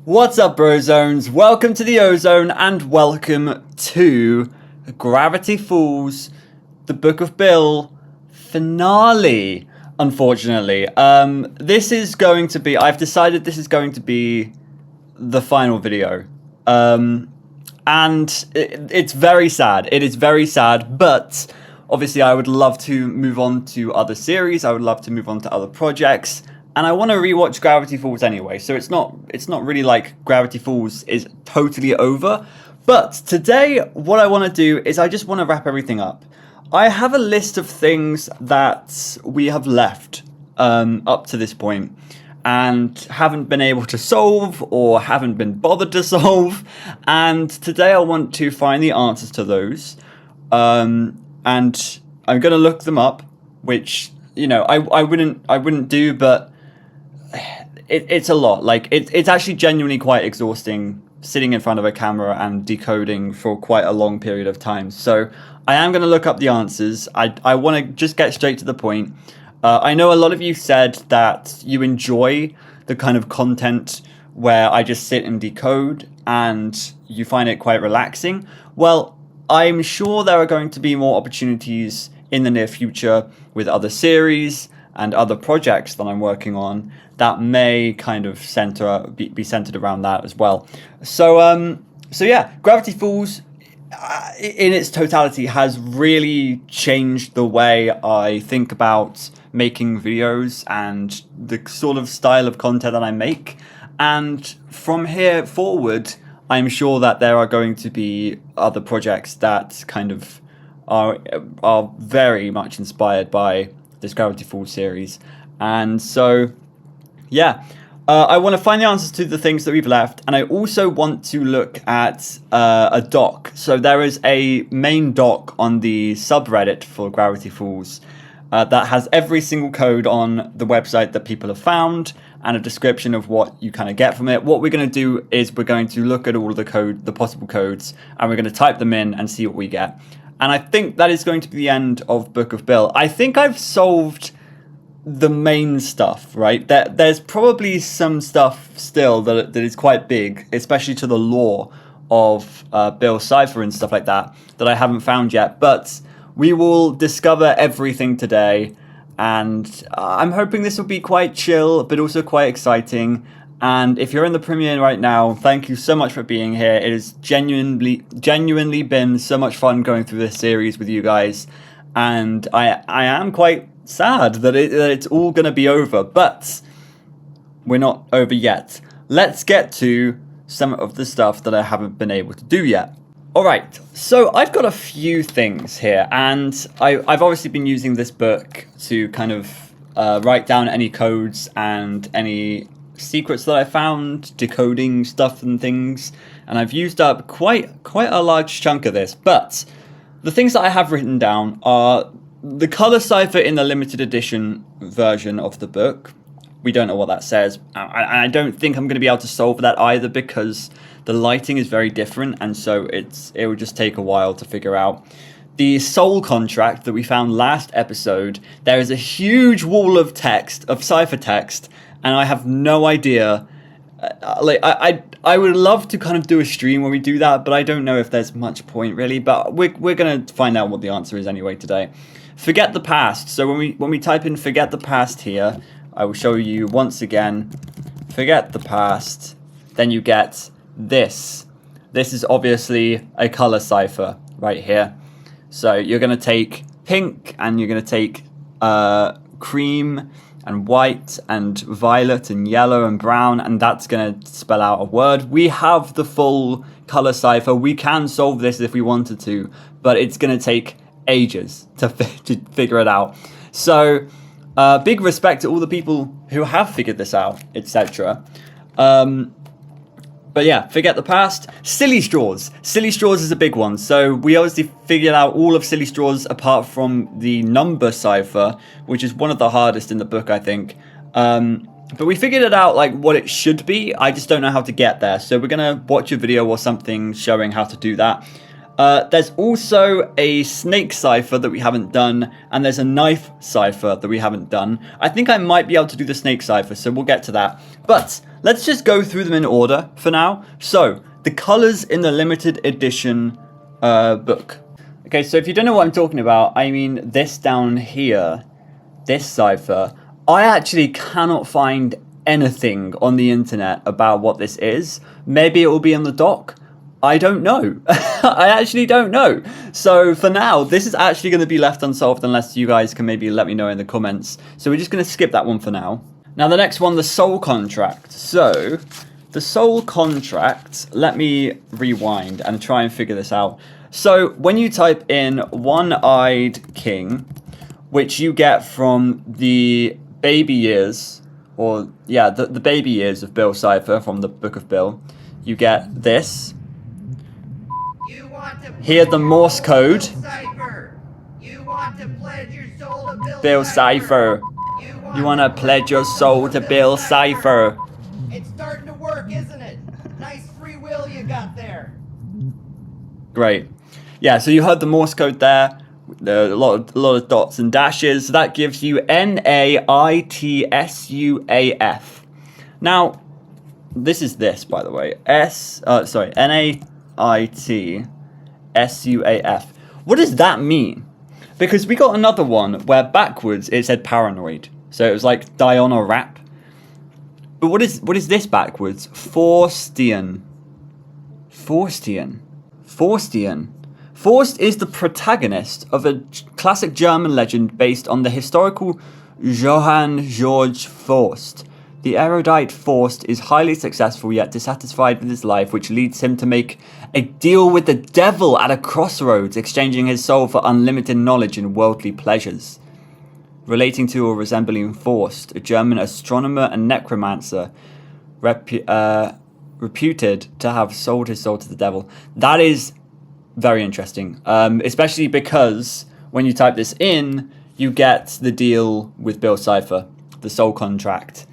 What's up, Brozones? Welcome to the Ozone and welcome to Gravity Falls, the Book of Bill finale. Unfortunately, this is going to be, I've decided this is going to be the final video. And it's very sad. It is very sad, but obviously I would love to move on to other series. I would love to move on to other projects. And I want to rewatch Gravity Falls anyway, so it's not really like Gravity Falls is totally over. But today, what I want to do is I just want to wrap everything up. I have a list of things that we have left up to this point and haven't been able to solve or haven't been bothered to solve. And today I want to find the answers to those. And I'm going to look them up, which, you know, I wouldn't do, but it's a lot. Like it's actually genuinely quite exhausting sitting in front of a camera and decoding for quite a long period of time. So I am going to look up the answers. I want to just get straight to the point. I know a lot of you said that you enjoy the kind of content where I just sit and decode and you find it quite relaxing. Well, I'm sure there are going to be more opportunities in the near future with other series and other projects that I'm working on that may kind of be centered around that as well. So yeah, Gravity Falls in its totality has really changed the way I think about making videos and the sort of style of content that I make. And from here forward, I'm sure that there are going to be other projects that kind of are very much inspired by this Gravity Falls series. And so yeah, I want to find the answers to the things that we've left, and I also want to look at a doc. So there is a main doc on the subreddit for Gravity Falls that has every single code on the website that people have found and a description of what you kind of get from it. What we're going to do is we're going to look at all of the possible codes, and we're going to type them in and see what we get. And I think that is going to be the end of Book of Bill. I think I've solved the main stuff, right? There's probably some stuff still that is quite big, especially to the lore of Bill's cipher and stuff like that I haven't found yet. But we will discover everything today, and I'm hoping this will be quite chill, but also quite exciting. And if you're in the premiere right now, thank you so much for being here. It has genuinely been so much fun going through this series with you guys, and I am quite sad that it's all going to be over, but we're not over yet. Let's get to some of the stuff that I haven't been able to do yet. Alright, so I've got a few things here, and I've obviously been using this book to kind of write down any codes and any secrets that I found, decoding stuff and things, and I've used up quite a large chunk of this, but the things that I have written down are the color cipher in the limited edition version of the book. We don't know what that says. I don't think I'm going to be able to solve that either because the lighting is very different, and so it would just take a while to figure out. The soul contract that we found last episode, there is a huge wall of text, of cipher text, and I have no idea. I would love to kind of do a stream where we do that, but I don't know if there's much point really. But we're going to find out what the answer is anyway today. Forget the past. So when we type in forget the past here, I will show you once again, forget the past, then you get this. This is obviously a color cipher right here. So you're going to take pink, and you're going to take cream and white and violet and yellow and brown, and that's going to spell out a word. We have the full color cipher. We can solve this if we wanted to, but it's going to take ages to figure it out. So big respect to all the people who have figured this out, etc. But yeah, forget the past. Silly straws. Silly straws is a big one. So we obviously figured out all of silly straws apart from the number cipher, which is one of the hardest in the book, I think. But we figured it out, like what it should be. I just don't know how to get there. So we're going to watch a video or something showing how to do that. There's also a snake cipher that we haven't done, and there's a knife cipher that we haven't done. I think I might be able to do the snake cipher, so we'll get to that. But let's just go through them in order for now. So, the colors in the limited edition book. Okay, so if you don't know what I'm talking about, I mean this down here, this cipher. I actually cannot find anything on the internet about what this is. Maybe it will be on the doc. I don't know. I actually don't know. So for now, this is actually going to be left unsolved unless you guys can maybe let me know in the comments. So we're just going to skip that one for now. Now the next one, the soul contract. So the soul contract, let me rewind and try and figure this out. So when you type in one-eyed king, which you get from the baby years, or yeah, the baby years of Bill cipher from the Book of Bill, you get this. Here, the Morse code. You want to pledge your soul to Bill cipher. You want to pledge your soul to Bill cipher. It's starting to work, isn't it? Nice free will you got there. Great. Yeah, so you heard the Morse code there. A lot of dots and dashes. So that gives you NAITSUAF. Now, this is this, by the way. NAITSUAF. What does that mean? Because we got another one where backwards it said paranoid. So it was like Diana rap. But what is this backwards? Forstian. Forst is the protagonist of a classic German legend based on the historical Johann Georg Forst. The erudite Forst is highly successful yet dissatisfied with his life, which leads him to make a deal with the devil at a crossroads, exchanging his soul for unlimited knowledge and worldly pleasures. Relating to or resembling Forst, a German astronomer and necromancer reputed to have sold his soul to the devil. That is very interesting, especially because when you type this in, you get the deal with Bill cipher, the soul contract.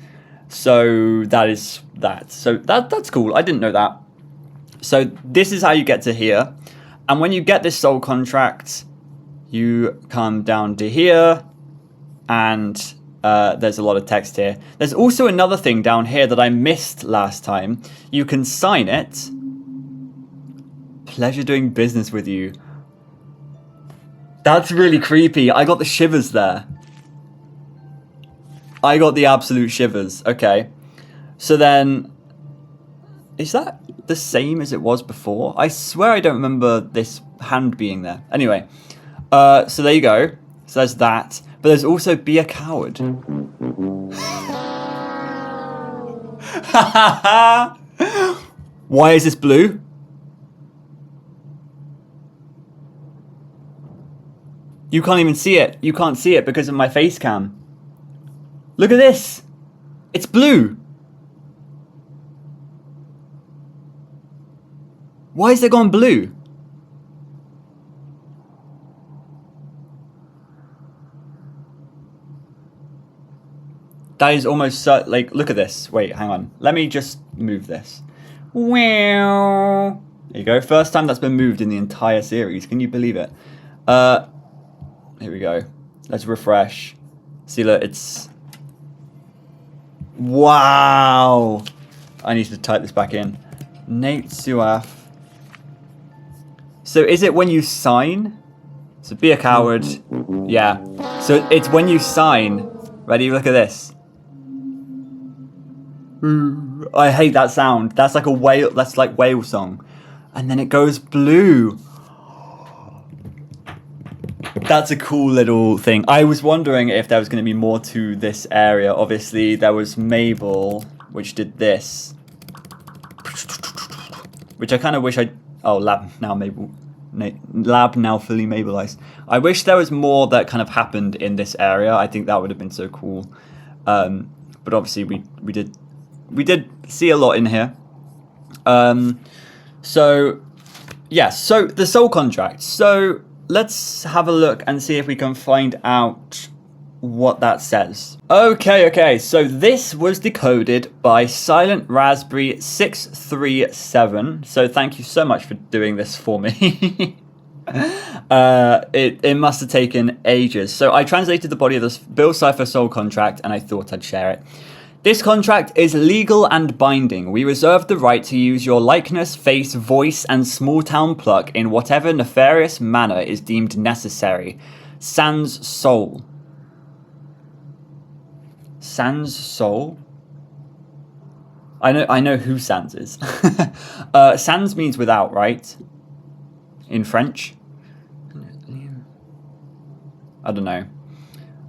So that is that. So that's cool. I didn't know that. So this is how you get to here. And when you get this soul contract, you come down to here, and there's a lot of text here. There's also another thing down here that I missed last time. You can sign it. Pleasure doing business with you. That's really creepy. I got the shivers there. I got the absolute shivers. Okay. So then, is that the same as it was before? I swear I don't remember this hand being there. Anyway, so there you go. So there's that. But there's also be a coward. Why is this blue? You can't even see it. You can't see it because of my face cam. Look at this. It's blue. Why is it gone blue? That is almost like, look at this. Wait, hang on. Let me just move this. Wow. There you go. First time that's been moved in the entire series. Can you believe it? Here we go. Let's refresh. See, look, it's... Wow. I need to type this back in. Nate Suaf. So is it when you sign? So be a coward. Yeah. So it's when you sign. Ready? Look at this. I hate that sound. That's like a whale. That's like whale song. And then it goes blue. That's a cool little thing. I was wondering if there was going to be more to this area. Obviously, there was Mabel, which did this. Which I kind of wish I... Oh, lab now Mabel. Lab now fully Mabelized. I wish there was more that kind of happened in this area. I think that would have been so cool. But obviously, we did see a lot in here. So, yeah. So, the soul contract. So... let's have a look and see if we can find out what that says. Okay, so this was decoded by Silent Raspberry 637. So thank you so much for doing this for me. It must have taken ages. So I translated the body of this Bill Cipher Soul contract, and I thought I'd share it. This contract is legal and binding. We reserve the right to use your likeness, face, voice, and small-town pluck in whatever nefarious manner is deemed necessary. Sans Soul. Sans Soul? I know who Sans is. Sans means without, right? In French? I don't know.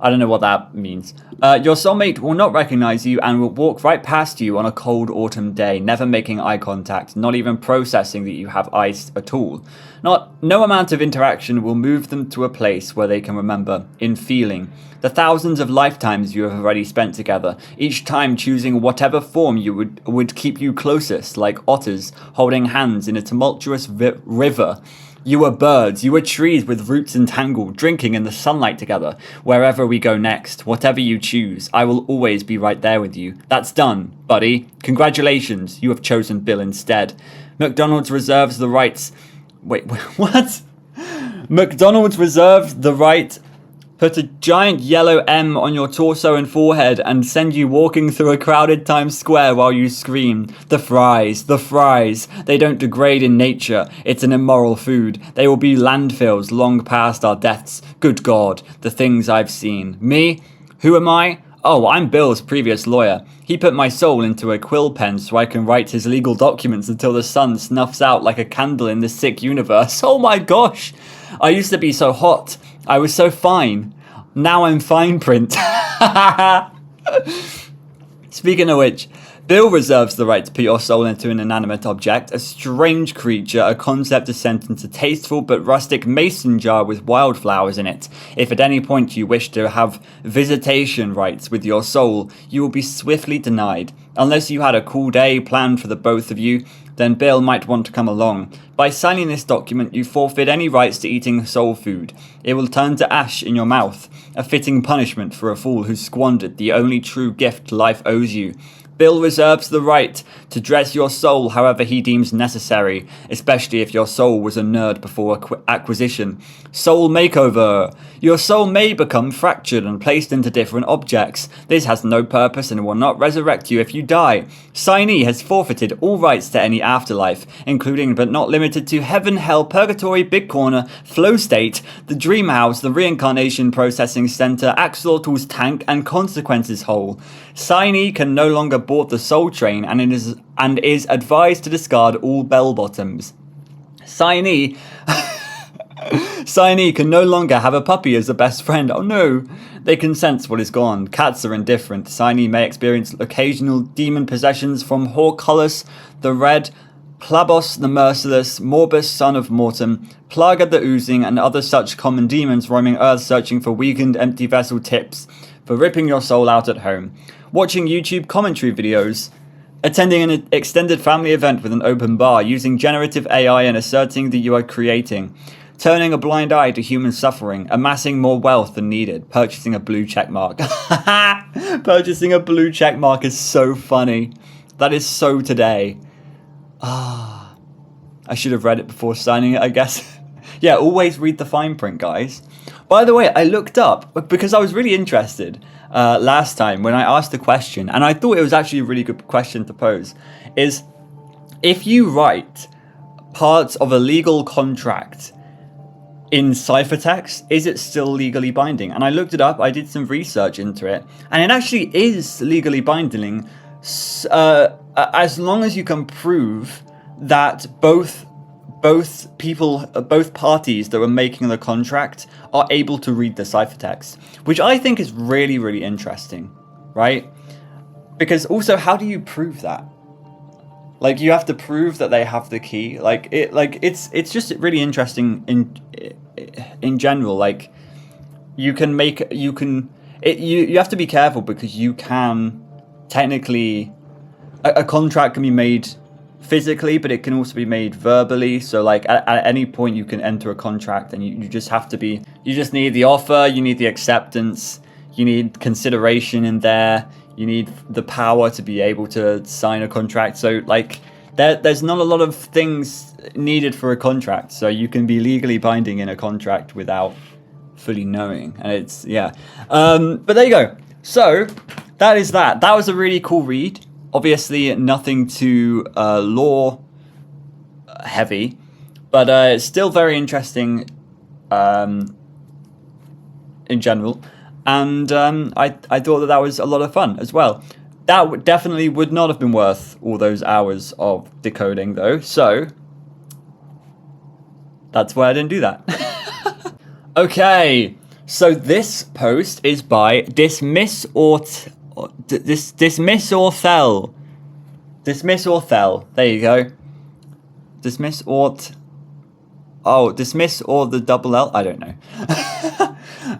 I don't know what that means. Your soulmate will not recognize you and will walk right past you on a cold autumn day, never making eye contact, not even processing that you have eyes at all. No amount of interaction will move them to a place where they can remember, in feeling, the thousands of lifetimes you have already spent together, each time choosing whatever form you would keep you closest, like otters holding hands in a tumultuous river. You were birds, you were trees with roots entangled, drinking in the sunlight together. Wherever we go next, whatever you choose, I will always be right there with you. That's done, buddy. Congratulations, you have chosen Bill instead. McDonald's reserves the rights... Wait, what? McDonald's reserves the right... Put a giant yellow M on your torso and forehead and send you walking through a crowded Times Square while you scream, the fries, the fries. They don't degrade in nature. It's an immoral food. They will be landfills long past our deaths. Good God, the things I've seen. Me? Who am I? Oh, I'm Bill's previous lawyer. He put my soul into a quill pen so I can write his legal documents until the sun snuffs out like a candle in this sick universe. Oh my gosh! I used to be so hot. I was so fine. Now I'm fine print. Speaking of which, Bill reserves the right to put your soul into an inanimate object, a strange creature, a concept is sent into a tasteful but rustic mason jar with wildflowers in it. If at any point you wish to have visitation rights with your soul, you will be swiftly denied. Unless you had a cool day planned for the both of you, then Bill might want to come along. By signing this document, you forfeit any rights to eating soul food. It will turn to ash in your mouth, a fitting punishment for a fool who squandered the only true gift life owes you. Bill reserves the right to dress your soul however he deems necessary, especially if your soul was a nerd before acquisition. Soul makeover. Your soul may become fractured and placed into different objects. This has no purpose and will not resurrect you if you die. Signee has forfeited all rights to any afterlife, including but not limited to heaven, hell, purgatory, big corner, flow state, the dream house, the reincarnation processing center, axolotl's tank, and consequences hole. Signee can no longer board the soul train and is advised to discard all bell bottoms. Signee can no longer have a puppy as a best friend. Oh no! They can sense what is gone. Cats are indifferent. Signee may experience occasional demon possessions from Horculus the Red, Plabos the Merciless, Morbus son of Mortem, Plaga the Oozing, and other such common demons roaming Earth searching for weakened empty vessel tips for ripping your soul out at home. Watching YouTube commentary videos, attending an extended family event with an open bar, using generative AI and asserting that you are creating, turning a blind eye to human suffering, amassing more wealth than needed, purchasing a blue check mark. Purchasing a blue check mark is so funny. That is so today. I should have read it before signing it, I guess. Yeah, always read the fine print, guys. By the way, I looked up, because I was really interested last time when I asked the question, and I thought it was actually a really good question to pose, is if you write parts of a legal contract in ciphertext, is it still legally binding? And I looked it up, I did some research into it, and it actually is legally binding as long as you can prove that both parties that were making the contract are able to read the ciphertext, which I think is really, really interesting, right? Because also, how do you prove that? Like, you have to prove that they have the key. It's just really interesting in general. Like, you have to be careful because you can technically, a contract can be made physically, but it can also be made verbally. So like at any point you can enter a contract, and you just have to be, you just need the offer, you need the acceptance, You need consideration in there. You need the power to be able to sign a contract. So, like, there's not a lot of things needed for a contract. So you can be legally binding in a contract without fully knowing. And it's, yeah. But there you go. So that is that. That was a really cool read. Obviously, nothing too law heavy, but it's still very interesting in general. And I thought that was a lot of fun as well. That definitely would not have been worth all those hours of decoding, though. So that's why I didn't do that. Okay, so this post is by Dismiss or Thel. There you go. Dismiss or the double L. I don't know.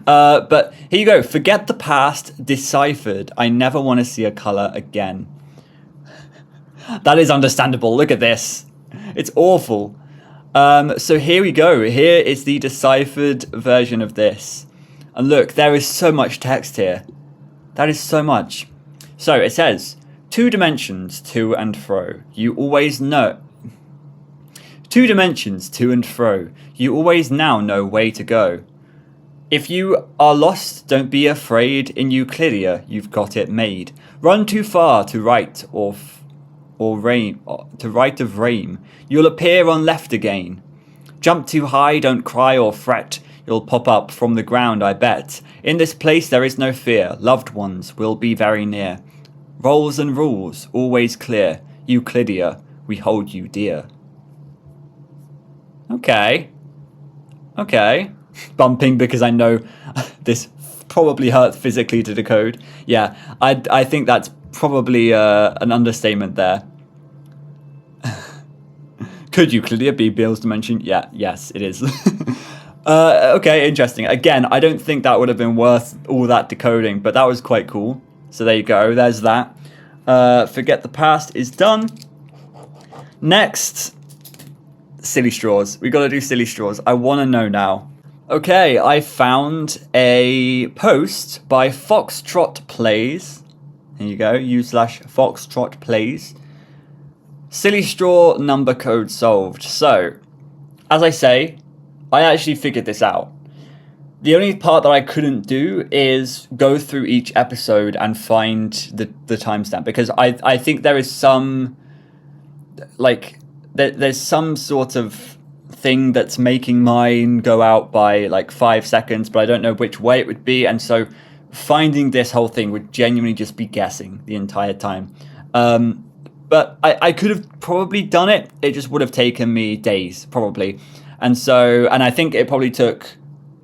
But here you go. Forget the past. Deciphered. I never want to see a color again. That is understandable. Look at this. It's awful. So here we go. Here is the deciphered version of this. And look, there is so much text here. That is so much. So it says, 2 dimensions to and fro. You always know. 2 dimensions to and fro. You always now know way to go. If you are lost, don't be afraid. In Ukleidia, you've got it made. Run too far to right or rain to right of rame. You'll appear on left again. Jump too high, don't cry or fret. You'll pop up from the ground, I bet. In this place there is no fear. Loved ones will be very near. Roles and rules, always clear. Ukleidia, we hold you dear. Okay. Bumping because I know this probably hurt physically to decode. Yeah, I think that's probably an understatement there. Could Ukleidia be Bill's dimension? Yeah, yes, it is. Okay, interesting. Again, I don't think that would have been worth all that decoding, but that was quite cool. So there you go, there's that. Forget the past is done. Next, silly straws. We got to do silly straws. I want to know now. Okay, I found a post by Foxtrot Plays. Here you go, u/Foxtrot Plays. Silly straw number code solved. So, as I say, I actually figured this out. The only part that I couldn't do is go through each episode and find the timestamp, because I think there is some, like, there's some sort of thing that's making mine go out by like 5 seconds, but I don't know which way it would be, and so finding this whole thing would genuinely just be guessing the entire time. But I could have probably done it. It just would have taken me days, probably. And I think it probably took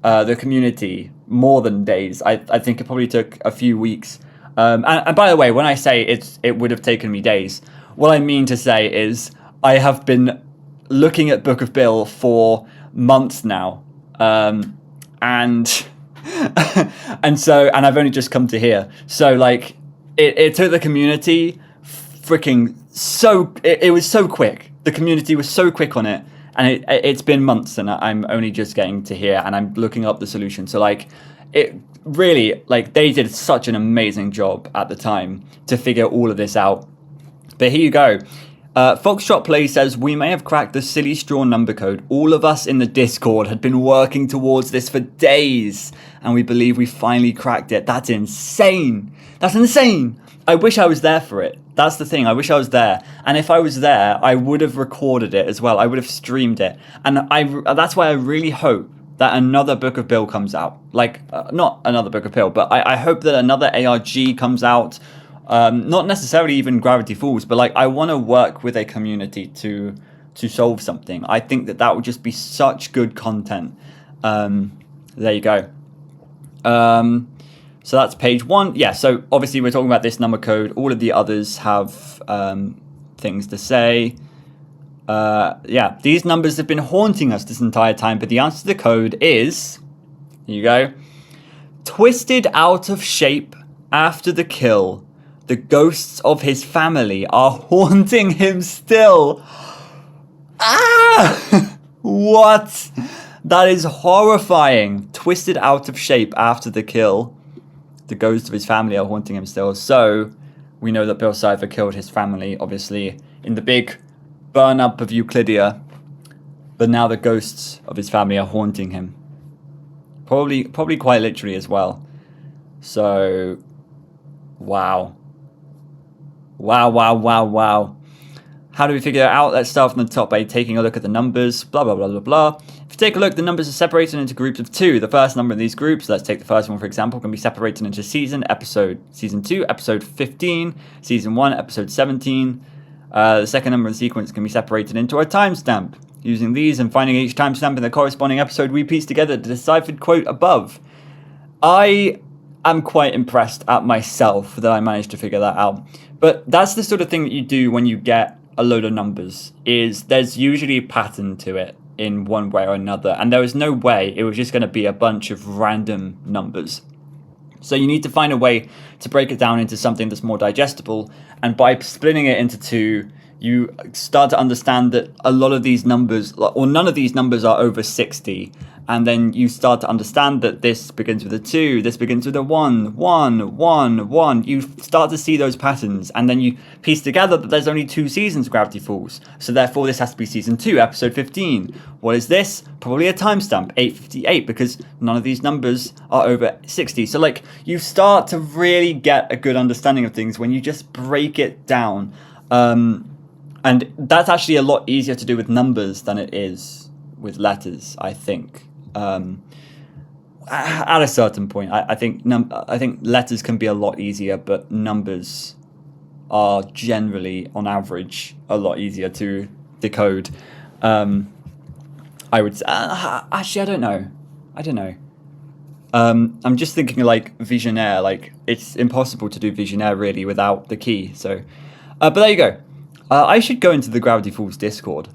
the community more than days. I think it probably took a few weeks. And by the way, when I say it would have taken me days, what I mean to say is I have been looking at Book of Bill for months now. And I've only just come to here. So like it took the community freaking it was so quick. The community was so quick on it, and it's been months, and I'm only just getting to here, and I'm looking up the solution. So like it really, like, they did such an amazing job at the time to figure all of this out. But here you go. Foxtrot Play says, we may have cracked the silly straw number code. All of us in the Discord had been working towards this for days, and we believe we finally cracked it. That's insane. That's insane. I wish I was there for it. That's the thing. I wish I was there. And if I was there, I would have recorded it as well. I would have streamed it. And that's why I really hope that another Book of Bill comes out. Like, not another Book of Bill, but I hope that another ARG comes out. Not necessarily even Gravity Falls, but like I want to work with a community to solve something. I think that would just be such good content. There you go. So that's page 1. Yeah, so obviously we're talking about this number code. All of the others have things to say. Yeah, these numbers have been haunting us this entire time, but the answer to the code is, here you go, twisted out of shape after the kill. The ghosts of his family are haunting him still. Ah! What? That is horrifying. Twisted out of shape after the kill. the ghosts of his family are haunting him still. So we know that Bill Cipher killed his family, obviously, in the big burn-up of Ukleidia. But now the ghosts of his family are haunting him. Probably quite literally as well. So, wow. Wow. How do we figure it out? Let's start from the top by taking a look at the numbers. Blah, blah, blah, blah, blah. If you take a look, the numbers are separated into groups of 2. The first number in these groups, let's take the first one for example, can be separated into season 2, episode 15, season 1, episode 17. The second number in the sequence can be separated into a timestamp. Using these and finding each timestamp in the corresponding episode, we piece together the deciphered quote above. I am quite impressed at myself that I managed to figure that out. But that's the sort of thing that you do when you get a load of numbers, is there's usually a pattern to it in one way or another. And there was no way it was just going to be a bunch of random numbers. So you need to find a way to break it down into something that's more digestible. And by splitting it into 2, you start to understand that a lot of these numbers, or none of these numbers, are over 60. And then you start to understand that this begins with a 2, this begins with a 1, 1, 1, 1. You start to see those patterns, and then you piece together that there's only 2 seasons of Gravity Falls. So therefore this has to be season 2, episode 15. What is this? Probably a timestamp, 8:58, because none of these numbers are over 60. So like, you start to really get a good understanding of things when you just break it down. And that's actually a lot easier to do with numbers than it is with letters, I think. At a certain point, I think letters can be a lot easier, but numbers are generally, on average, a lot easier to decode. I would say, actually, I don't know. I'm just thinking like Visionaire. Like, it's impossible to do Visionaire really without the key. So, but there you go. I should go into the Gravity Falls Discord.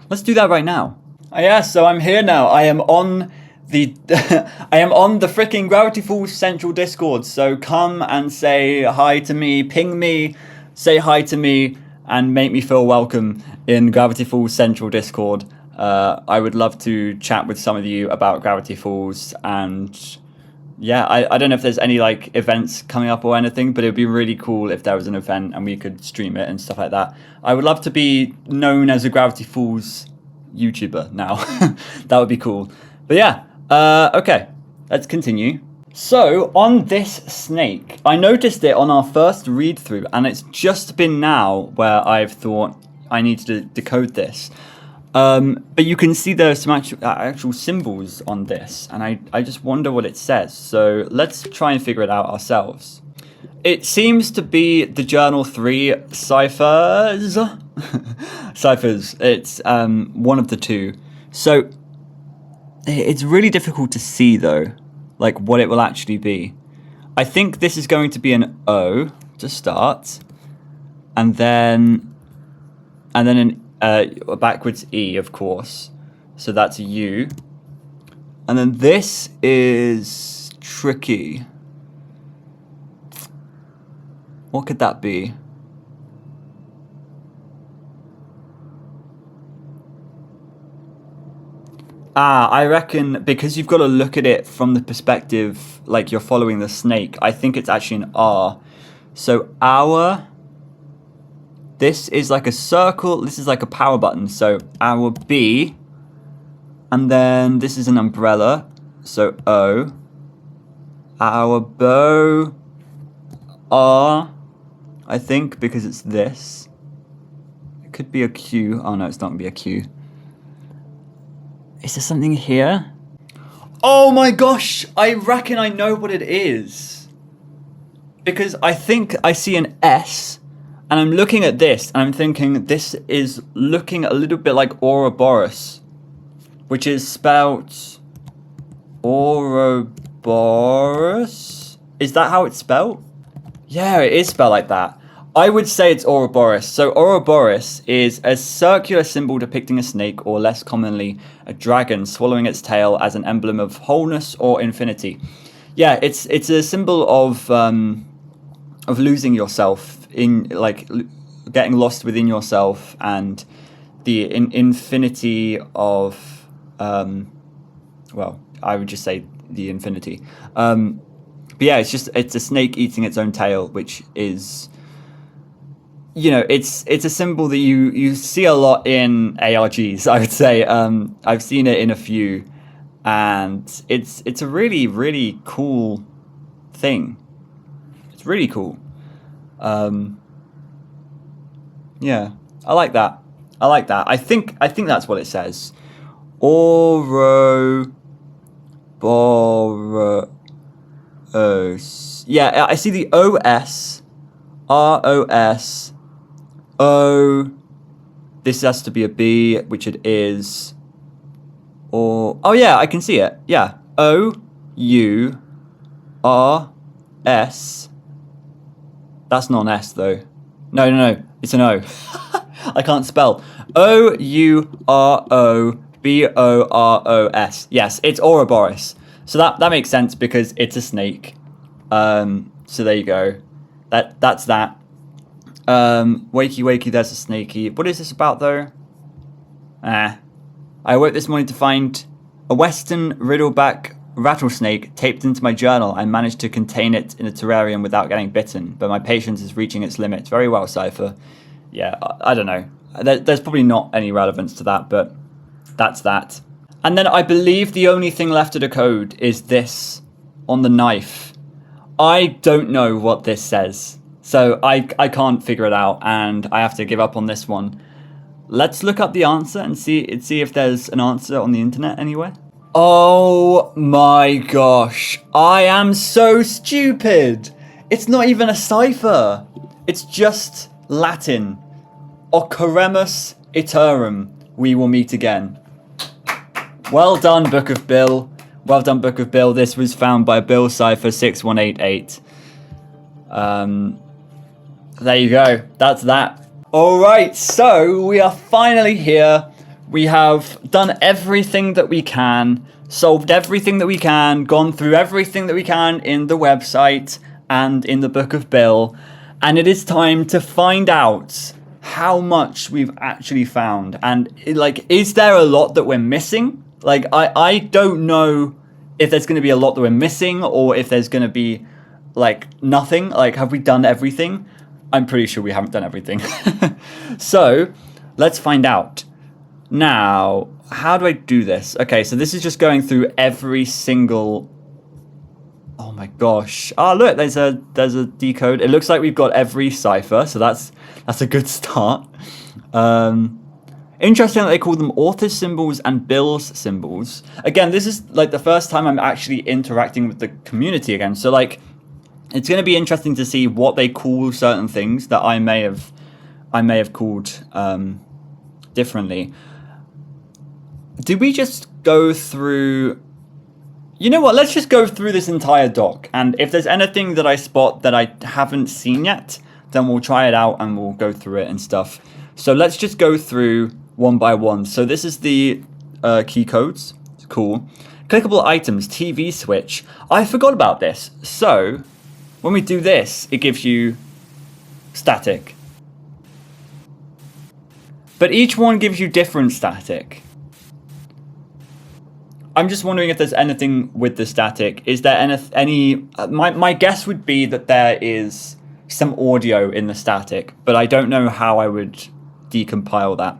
Let's do that right now. Yeah, so I'm here now. I am on the freaking Gravity Falls Central Discord. So come and say hi to me, ping me, say hi to me, and make me feel welcome in Gravity Falls Central Discord. I would love to chat with some of you about Gravity Falls, and yeah, I don't know if there's any like events coming up or anything, but it would be really cool if there was an event and we could stream it and stuff like that. I would love to be known as a Gravity Falls YouTuber now. That would be cool. But yeah, okay, let's continue. So on this snake, I noticed it on our first read through, and it's just been now where I've thought I need to decode this. But you can see there are some actual symbols on this, and I just wonder what it says. So let's try and figure it out ourselves. It seems to be the Journal 3 ciphers. Ciphers. It's one of the 2. So it's really difficult to see though, like what it will actually be. I think this is going to be an O to start, and then an a backwards E, of course. So that's a U. And then this is tricky. What could that be? I reckon because you've got to look at it from the perspective like you're following the snake, I think it's actually an R. So our... This is like a circle. This is like a power button. So our B. And then this is an umbrella. So O. Our bow. R. I think because it's this. It could be a Q. Oh no, it's not going to be a Q. Is there something here? Oh my gosh. I reckon I know what it is. Because I think I see an S. And I'm looking at this, and I'm thinking this is looking a little bit like Ouroboros, which is spelt Ouroboros? Is that how it's spelt? Yeah, it is spelled like that. I would say it's Ouroboros. So Ouroboros is a circular symbol depicting a snake, or less commonly, a dragon swallowing its tail as an emblem of wholeness or infinity. Yeah, it's a symbol of losing yourself, in like getting lost within yourself, and the infinity of well, I would just say the infinity. But yeah, it's a snake eating its own tail, which is, you know, it's a symbol that you see a lot in ARGs, I would say. I've seen it in a few, and it's a really, really cool thing. It's really cool. Yeah, I like that. I think that's what it says. Ouroboros. Yeah, I see the OS. ROS. O. This has to be a B, which it is. Or oh yeah, I can see it. Yeah, OURS. That's not an S though. No, it's an O. I can't spell. OUROBOROS. Yes, it's Ouroboros. So that makes sense because it's a snake. So there you go. That's that. Wakey, there's a snakey. What is this about though? I woke this morning to find a western riddleback rattlesnake taped into my journal. I managed to contain it in a terrarium without getting bitten, but my patience is reaching its limits. Very well, Cypher. Yeah, I don't know. There's probably not any relevance to that, but that's that. And then I believe the only thing left to decode is this on the knife. I don't know what this says, so I can't figure it out, and I have to give up on this one. Let's look up the answer and see if there's an answer on the internet anywhere. Oh my gosh, I am so stupid. It's not even a cipher. It's just Latin. Ocoremus iterum, we will meet again. Well done, Book of Bill. Well done, Book of Bill. This was found by Bill Cipher 6188. There you go. That's that. Alright, so we are finally here. We have done everything that we can, solved everything that we can, gone through everything that we can in the website and in the Book of Bill, and it is time to find out how much we've actually found. And like, is there a lot that we're missing? Like, I don't know if there's going to be a lot that we're missing or if there's going to be like nothing. Like, have we done everything? I'm pretty sure we haven't done everything. So let's find out. Now, how do I do this? Okay, so this is just going through every single... Oh my gosh. Oh, look, there's a decode. It looks like we've got every cipher, so that's a good start. Interesting that they call them author's symbols and Bill's symbols. Again, this is like the first time I'm actually interacting with the community again. So like, it's going to be interesting to see what they call certain things that I may have called differently. Did we just go through... You know what? Let's just go through this entire doc. And if there's anything that I spot that I haven't seen yet, then we'll try it out and we'll go through it and stuff. So let's just go through one by one. So this is the key codes. It's cool. Clickable items, TV switch. I forgot about this. So when we do this, it gives you static. But each one gives you different static. I'm just wondering if there's anything with the static. Is there any my guess would be that there is some audio in the static, but I don't know how I would decompile that.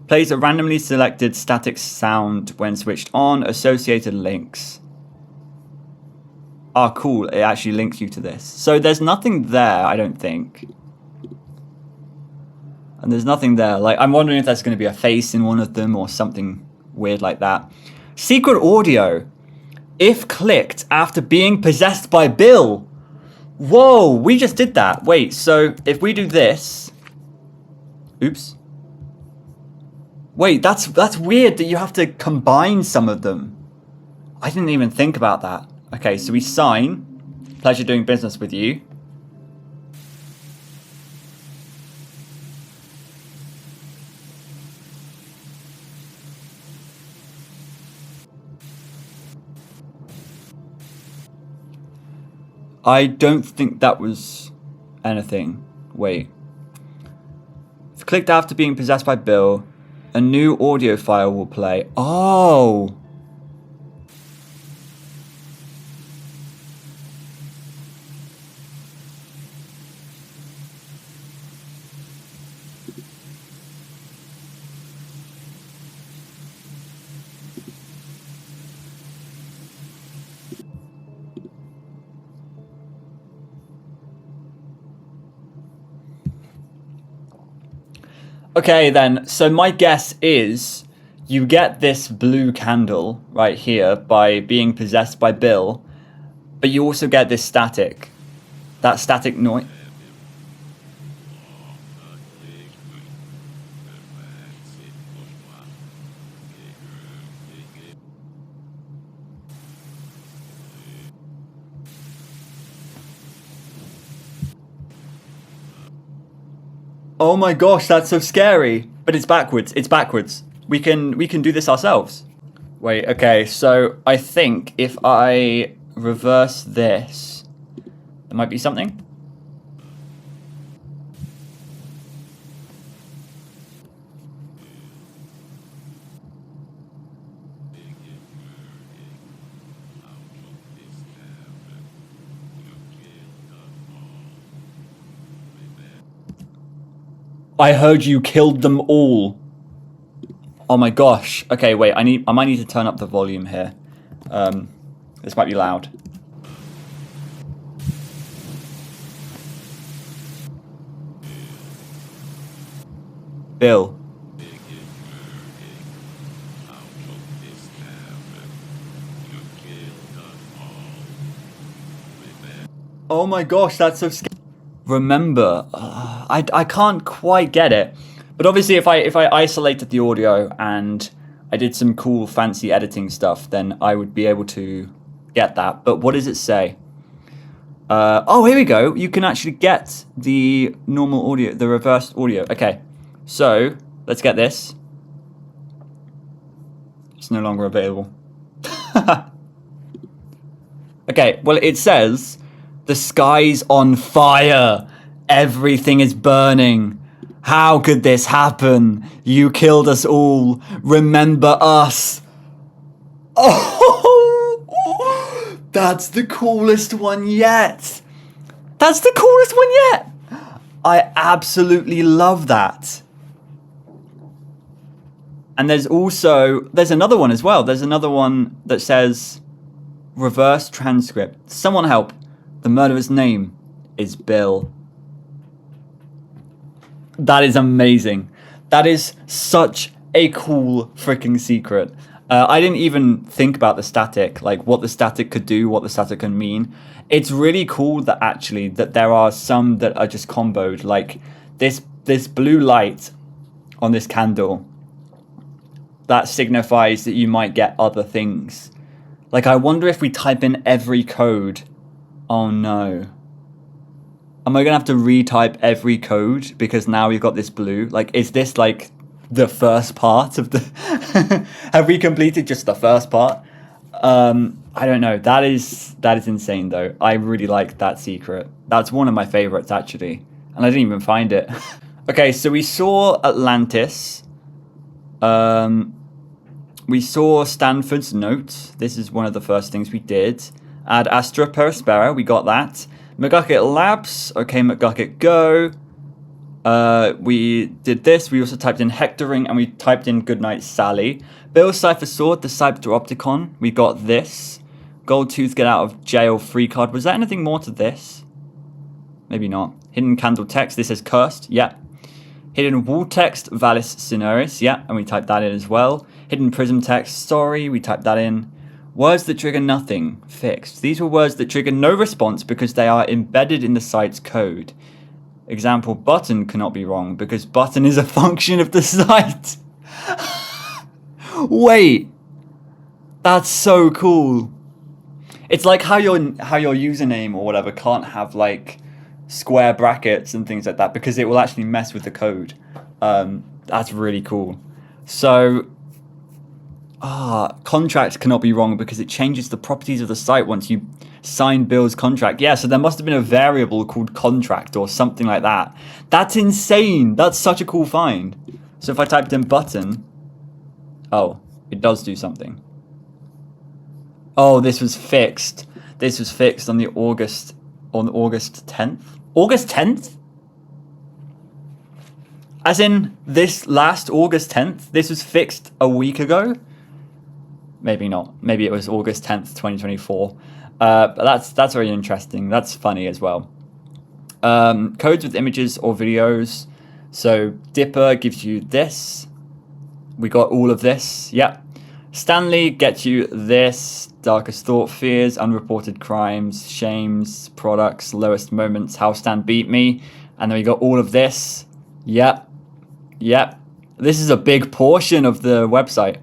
Plays a randomly selected static sound when switched on. Associated links. Ah, cool. It actually links you to this. So there's nothing there, I don't think. And there's nothing there. Like, I'm wondering if there's going to be a face in one of them or something weird like that. Secret audio. If clicked after being possessed by Bill. Whoa, we just did that. Wait, so if we do this... Oops. Wait, that's weird that you have to combine some of them. I didn't even think about that. Okay, so we sign. Pleasure doing business with you. I don't think that was anything. Wait. If clicked after being possessed by Bill, a new audio file will play. Oh! Okay, then. So my guess is you get this blue candle right here by being possessed by Bill, but you also get this static. That static noise. Oh my gosh, that's so scary. But it's backwards. It's backwards. We can do this ourselves. Wait, okay. So I think if I reverse this, there might be something. I heard you killed them all. Oh my gosh. Okay, wait. I might need to turn up the volume here. This might be loud. Bill. Oh my gosh, that's so scary. Remember, I can't quite get it, but obviously if I isolated the audio and I did some cool fancy editing stuff, then I would be able to get that. But what does it say? Oh, here we go. You can actually get the normal audio, the reversed audio. Okay, so let's get this. It's no longer available. Okay, well it says, the sky's on fire. Everything is burning. How could this happen? You killed us all. Remember us. Oh, that's the coolest one yet. That's the coolest one yet. I absolutely love that. And there's another one as well. There's another one that says, reverse transcript. Someone help. The murderer's name is Bill. That is amazing. That is such a cool freaking secret. I didn't even think about the static, like what the static could do, what the static can mean. It's really cool that actually that there are some that are just comboed, like this blue light on this candle. That signifies that you might get other things. Like I wonder if we type in every code. Oh no. Am I gonna have to retype every code because now we've got this blue? Like, is this like the first part of the... Have we completed just the first part? I don't know. That is insane though. I really like that secret. That's one of my favorites actually. And I didn't even find it. Okay, so we saw Atlantis. We saw Stanford's note. This is one of the first things we did. Ad Astra Perispera, we got that. McGucket Labs, okay, McGucket Go. We did this. We also typed in Hectoring and we typed in Goodnight Sally. Bill's Cipher Sword, the Cypteropticon. We got this. Goldtooth Get Out of Jail free card. Was there anything more to this? Maybe not. Hidden Candle Text. This is Cursed. Yeah. Hidden Wall Text. Valis Cineris. Yeah. And we typed that in as well. Hidden Prism Text. Sorry. We typed that in. Words that trigger nothing. Fixed. These were words that trigger no response because they are embedded in the site's code. Example, button cannot be wrong because button is a function of the site. Wait. That's so cool. It's like how your username or whatever can't have like square brackets and things like that because it will actually mess with the code. That's really cool. So contract cannot be wrong because it changes the properties of the site once you sign Bill's contract. Yeah, so there must have been a variable called contract or something like that. That's insane. That's such a cool find. So if I typed in button, oh, it does do something. Oh, this was fixed. This was fixed on August 10th. August 10th? As in this last August 10th? This was fixed a week ago? Maybe not. Maybe it was August 10th, 2024. But that's very interesting. That's funny as well. Codes with images or videos. So Dipper gives you this. We got all of this. Yep. Stanley gets you this. Darkest thought, fears, unreported crimes, shames, products, lowest moments, how Stan beat me. And then we got all of this. Yep. Yep. This is a big portion of the website.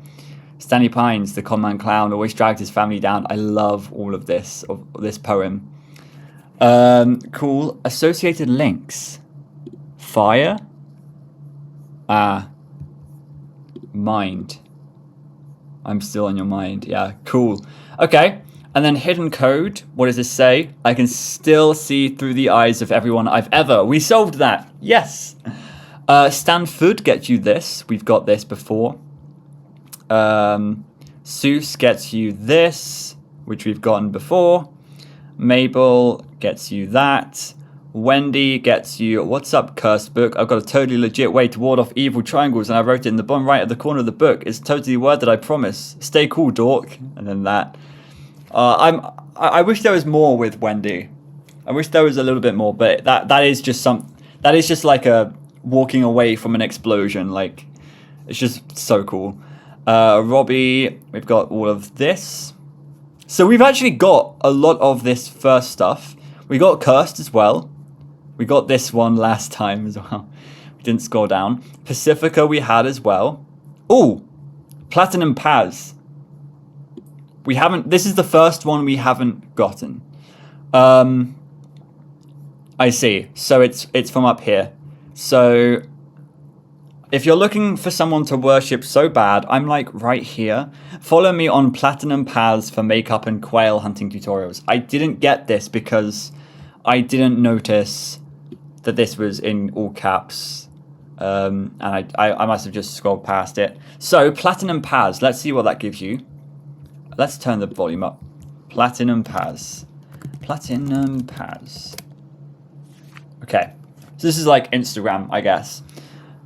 Stanley Pines, the conman clown, always dragged his family down. I love all of this poem. Cool. Associated links. Fire. Mind. I'm still on your mind. Yeah, cool. Okay. And then hidden code. What does this say? I can still see through the eyes of everyone I've ever. We solved that. Yes. Stanford gets you this. We've got this before. Seuss gets you this, which we've gotten before. Mabel gets you that. Wendy gets you, what's up, cursed book? I've got a totally legit way to ward off evil triangles, and I wrote it in the bottom right of the corner of the book. It's totally worded, I promise. Stay cool, dork. And then that. I wish there was more with Wendy. I wish there was a little bit more, but that is just like a walking away from an explosion. Like, it's just so cool. Robbie, we've got all of this. So we've actually got a lot of this first stuff. We got cursed as well. We got this one last time as well. We didn't scroll down. Pacifica we had as well. Oh, Platinum Paz. We haven't. This is the first one we haven't gotten. I see. So it's from up here. So if you're looking for someone to worship so bad, I'm like right here. Follow me on Platinum Paz for makeup and quail hunting tutorials. I didn't get this because I didn't notice that this was in all caps. And I must have just scrolled past it. So Platinum Paz, let's see what that gives you. Let's turn the volume up. Platinum Paz. Platinum Paz. Okay. So this is like Instagram, I guess.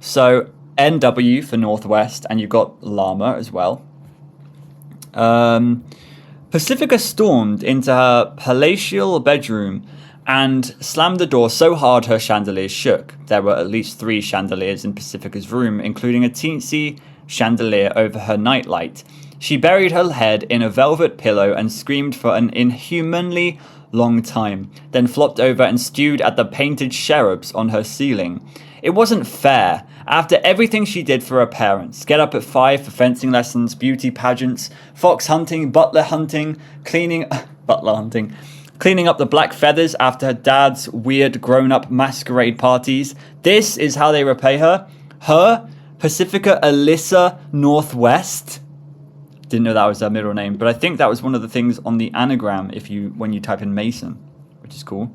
So NW for Northwest, and you've got Llama as well. Pacifica stormed into her palatial bedroom and slammed the door so hard her chandeliers shook. There were at least 3 chandeliers in Pacifica's room, including a teensy chandelier over her nightlight. She buried her head in a velvet pillow and screamed for an inhumanly long time, then flopped over and stewed at the painted cherubs on her ceiling. It wasn't fair. After everything she did for her parents, get up at 5 for fencing lessons, beauty pageants, fox hunting, butler hunting, cleaning up the black feathers after her dad's weird grown-up masquerade parties. This is how they repay her. Her, Pacifica Alyssa Northwest. Didn't know that was her middle name, but I think that was one of the things on the anagram when you type in Mason, which is cool.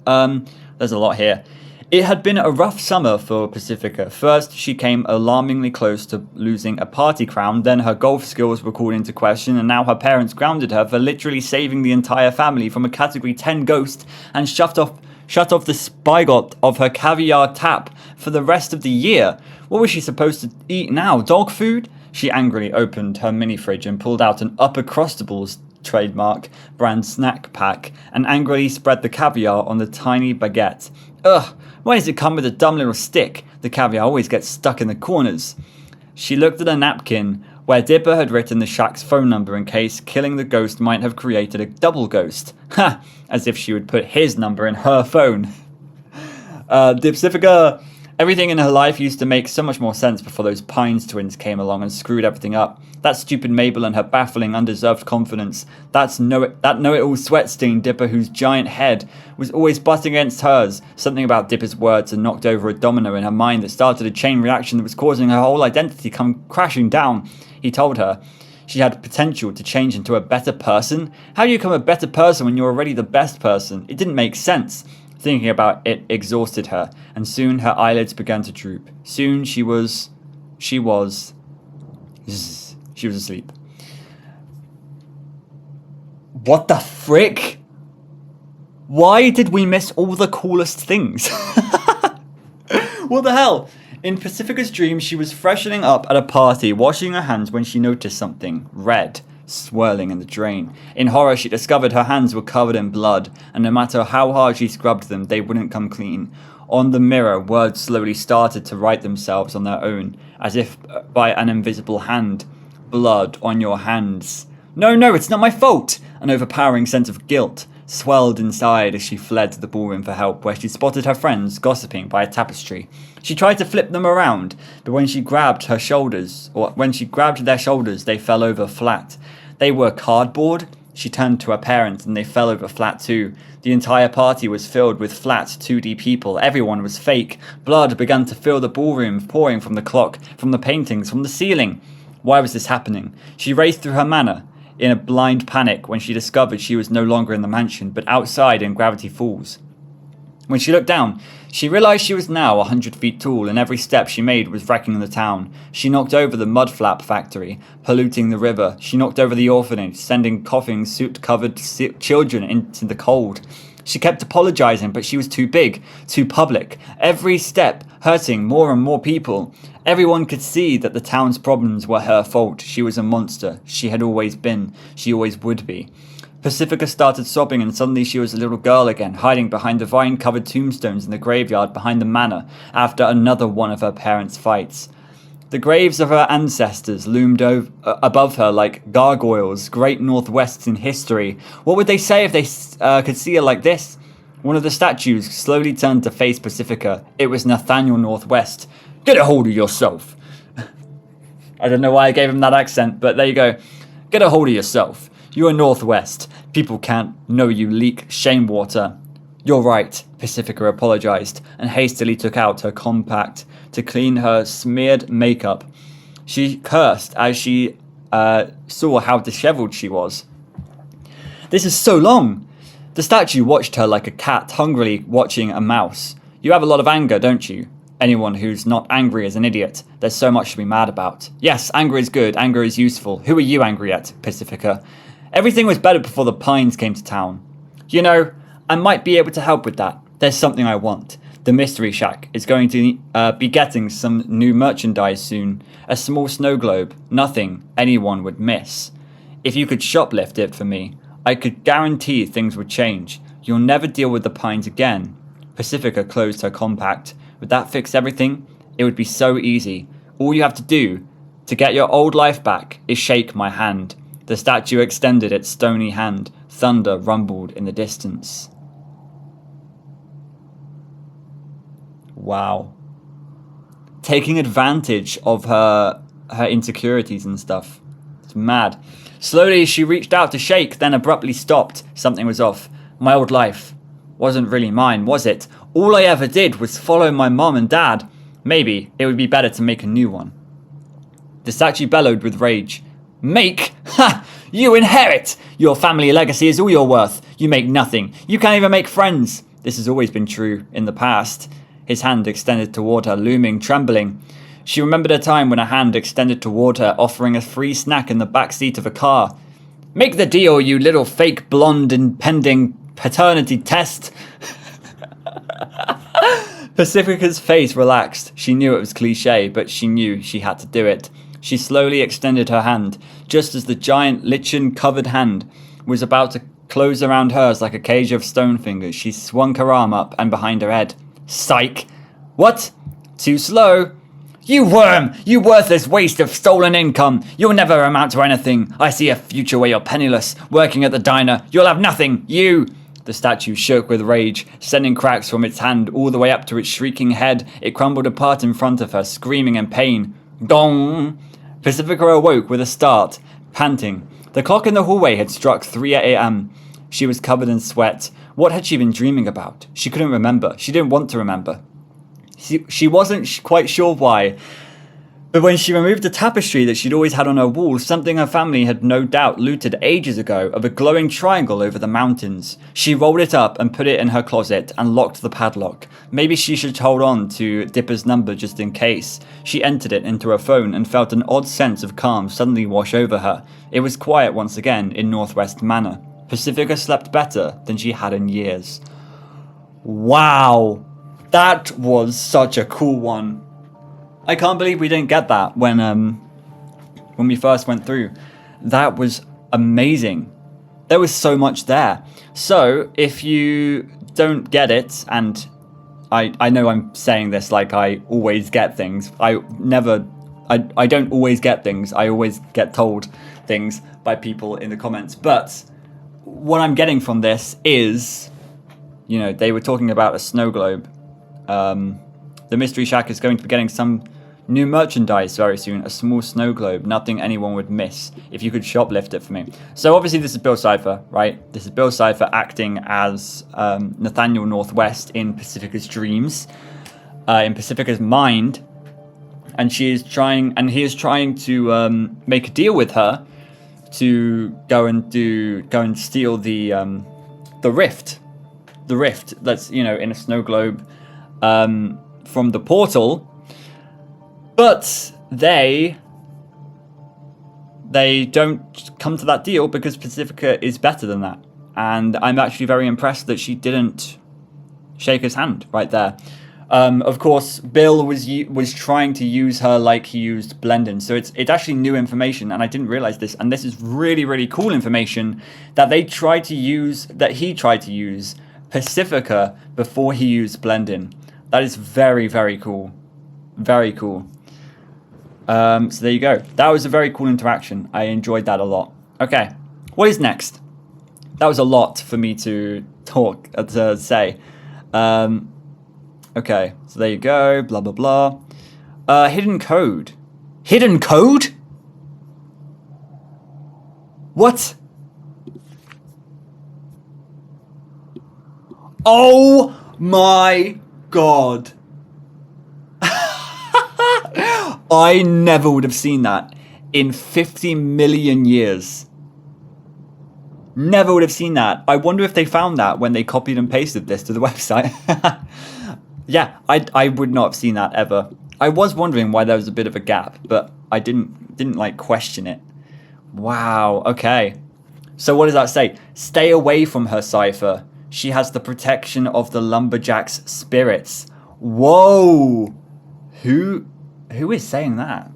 There's a lot here. It had been a rough summer for Pacifica. First, she came alarmingly close to losing a party crown, then her golf skills were called into question, and now her parents grounded her for literally saving the entire family from a Category 10 ghost and shut off the spigot of her caviar tap for the rest of the year. What was she supposed to eat now? Dog food? She angrily opened her mini fridge and pulled out an Upper Crustables trademark brand snack pack and angrily spread the caviar on the tiny baguette. Ugh, why does it come with a dumb little stick? The caviar always gets stuck in the corners. She looked at a napkin where Dipper had written the shack's phone number in case killing the ghost might have created a double ghost. Ha! As if she would put his number in her phone. Pacifica. Everything in her life used to make so much more sense before those Pines twins came along and screwed everything up. That stupid Mabel and her baffling, undeserved confidence. That know-it-all sweat-stained Dipper whose giant head was always butting against hers. Something about Dipper's words had knocked over a domino in her mind that started a chain reaction that was causing her whole identity come crashing down. He told her she had potential to change into a better person. How do you become a better person when you're already the best person? It didn't make sense. Thinking about it exhausted her, and soon her eyelids began to droop. Soon she was asleep. What the frick? Why did we miss all the coolest things? What the hell? In Pacifica's dream, she was freshening up at a party, washing her hands when she noticed something red swirling in the drain. In horror, she discovered her hands were covered in blood, and no matter how hard she scrubbed them, they wouldn't come clean. On the mirror, words slowly started to write themselves on their own, as if by an invisible hand. Blood on your hands. No, no, it's not my fault! An overpowering sense of guilt swelled inside as she fled to the ballroom for help, where she spotted her friends gossiping by a tapestry. She tried to flip them around, but when she grabbed their shoulders, they fell over flat. They were cardboard. She turned to her parents and they fell over flat too. The entire party was filled with flat 2D people. Everyone was fake. Blood began to fill the ballroom, pouring from the clock, from the paintings, from the ceiling. Why was this happening? She raced through her manor in a blind panic when she discovered she was no longer in the mansion, but outside in Gravity Falls. When she looked down, she realized she was now 100 feet tall, and every step she made was wrecking the town. She knocked over the mud flap factory, polluting the river. She knocked over the orphanage, sending coughing, soot-covered children into the cold. She kept apologizing, but she was too big, too public. Every step hurting more and more people. Everyone could see that the town's problems were her fault. She was a monster. She had always been. She always would be. Pacifica started sobbing, and suddenly she was a little girl again, hiding behind the vine-covered tombstones in the graveyard behind the manor after another one of her parents' fights. The graves of her ancestors loomed above her like gargoyles, great Northwests in history. What would they say if they could see her like this? One of the statues slowly turned to face Pacifica. It was Nathaniel Northwest. Get a hold of yourself. I don't know why I gave him that accent, but there you go. Get a hold of yourself. You're Northwest. People can't know you leak shame water. You're right, Pacifica apologized and hastily took out her compact to clean her smeared makeup. She cursed as she saw how disheveled she was. This is so long. The statue watched her like a cat hungrily watching a mouse. You have a lot of anger, don't you? Anyone who's not angry is an idiot. There's so much to be mad about. Yes, anger is good. Anger is useful. Who are you angry at, Pacifica? Everything was better before the Pines came to town. You know, I might be able to help with that. There's something I want. The Mystery Shack is going to be getting some new merchandise soon. A small snow globe. Nothing anyone would miss. If you could shoplift it for me, I could guarantee things would change. You'll never deal with the Pines again. Pacifica closed her compact. Would that fix everything? It would be so easy. All you have to do to get your old life back is shake my hand. The statue extended its stony hand. Thunder rumbled in the distance. Wow. Taking advantage of her insecurities and stuff. It's mad. Slowly she reached out to shake, then abruptly stopped. Something was off. My old life wasn't really mine, was it? All I ever did was follow my mom and dad. Maybe it would be better to make a new one. The statue bellowed with rage. Make? Ha! You inherit! Your family legacy is all you're worth. You make nothing. You can't even make friends. This has always been true in the past. His hand extended toward her, looming, trembling. She remembered a time when a hand extended toward her, offering a free snack in the back seat of a car. Make the deal, you little fake blonde impending paternity test. Pacifica's face relaxed. She knew it was cliche, but she knew she had to do it. She slowly extended her hand, just as the giant lichen-covered hand was about to close around hers like a cage of stone fingers. She swung her arm up and behind her head. Psych! What? Too slow. You worm! You worthless waste of stolen income! You'll never amount to anything. I see a future where you're penniless, working at the diner. You'll have nothing. You... The statue shook with rage, sending cracks from its hand all the way up to its shrieking head. It crumbled apart in front of her, screaming in pain. Gong! Pacifica awoke with a start, panting. The clock in the hallway had struck 3 a.m. She was covered in sweat. What had she been dreaming about? She couldn't remember. She didn't want to remember. She wasn't quite sure why. But when she removed the tapestry that she'd always had on her wall, something her family had no doubt looted ages ago of a glowing triangle over the mountains. She rolled it up and put it in her closet and locked the padlock. Maybe she should hold on to Dipper's number just in case. She entered it into her phone and felt an odd sense of calm suddenly wash over her. It was quiet once again in Northwest Manor. Pacifica slept better than she had in years. Wow! That was such a cool one. I can't believe we didn't get that when we first went through. That was amazing. There was so much there. So if you don't get it and I know I'm saying this like I always get things. I don't always get things. I always get told things by people in the comments. But what I'm getting from this is, you know, they were talking about a snow globe. The Mystery Shack is going to be getting some new merchandise very soon. A small snow globe, nothing anyone would miss if you could shoplift it for me. So obviously this is Bill Cipher, right? This is Bill Cipher acting as Nathaniel Northwest in Pacifica's dreams, in Pacifica's mind, and he is trying to make a deal with her to go and steal the rift that's, you know, in a snow globe from the portal. But they don't come to that deal because Pacifica is better than that. And I'm actually very impressed that she didn't shake his hand right there. Of course, Bill was trying to use her like he used Blendin. So it's actually new information, and I didn't realize this. And this is really, really cool information that he tried to use Pacifica before he used Blendin. That is very, very cool. Very cool. So there you go. That was a very cool interaction. I enjoyed that a lot. Okay, what is next? That was a lot for me to say. Okay, so there you go. Blah, blah, blah. Hidden code. Hidden code? What? Oh my god. I never would have seen that in 50 million years. Never would have seen that. I wonder if they found that when they copied and pasted this to the website. Yeah, I would not have seen that ever. I was wondering why there was a bit of a gap, but I didn't like question it. Wow, okay. So what does that say? Stay away from her, Cypher. She has the protection of the lumberjack's spirits. Whoa! Who is saying that?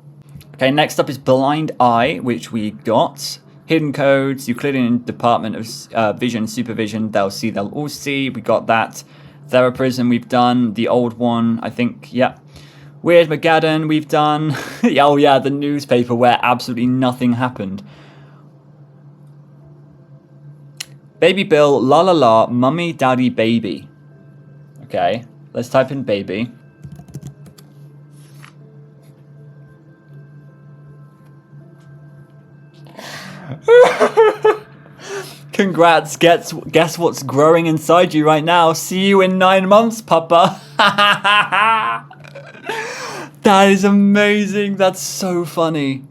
Okay, next up is Blind Eye, which we got. Hidden codes, Euclidean Department of Vision Supervision. They'll all see. We got that. Theraprism, we've done. The old one, I think, yeah. Weird Mageddon, we've done. Oh yeah, the newspaper where absolutely nothing happened. Baby Bill, la la la, mummy, daddy, baby. Okay, let's type in baby. Congrats, guess what's growing inside you right now. See you in 9 months, Papa. That is amazing. That's so funny.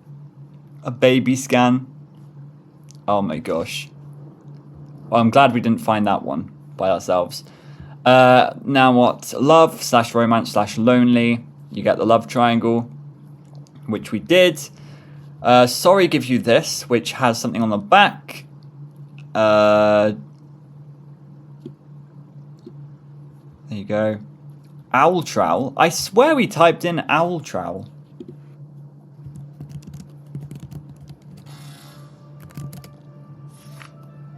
A baby scan. Oh my gosh. Well, I'm glad we didn't find that one by ourselves. Now what? Love / romance / lonely. You get the love triangle, which we did. Sorry gives you this, which has something on the back. There you go. Owl trowel. I swear we typed in owl trowel.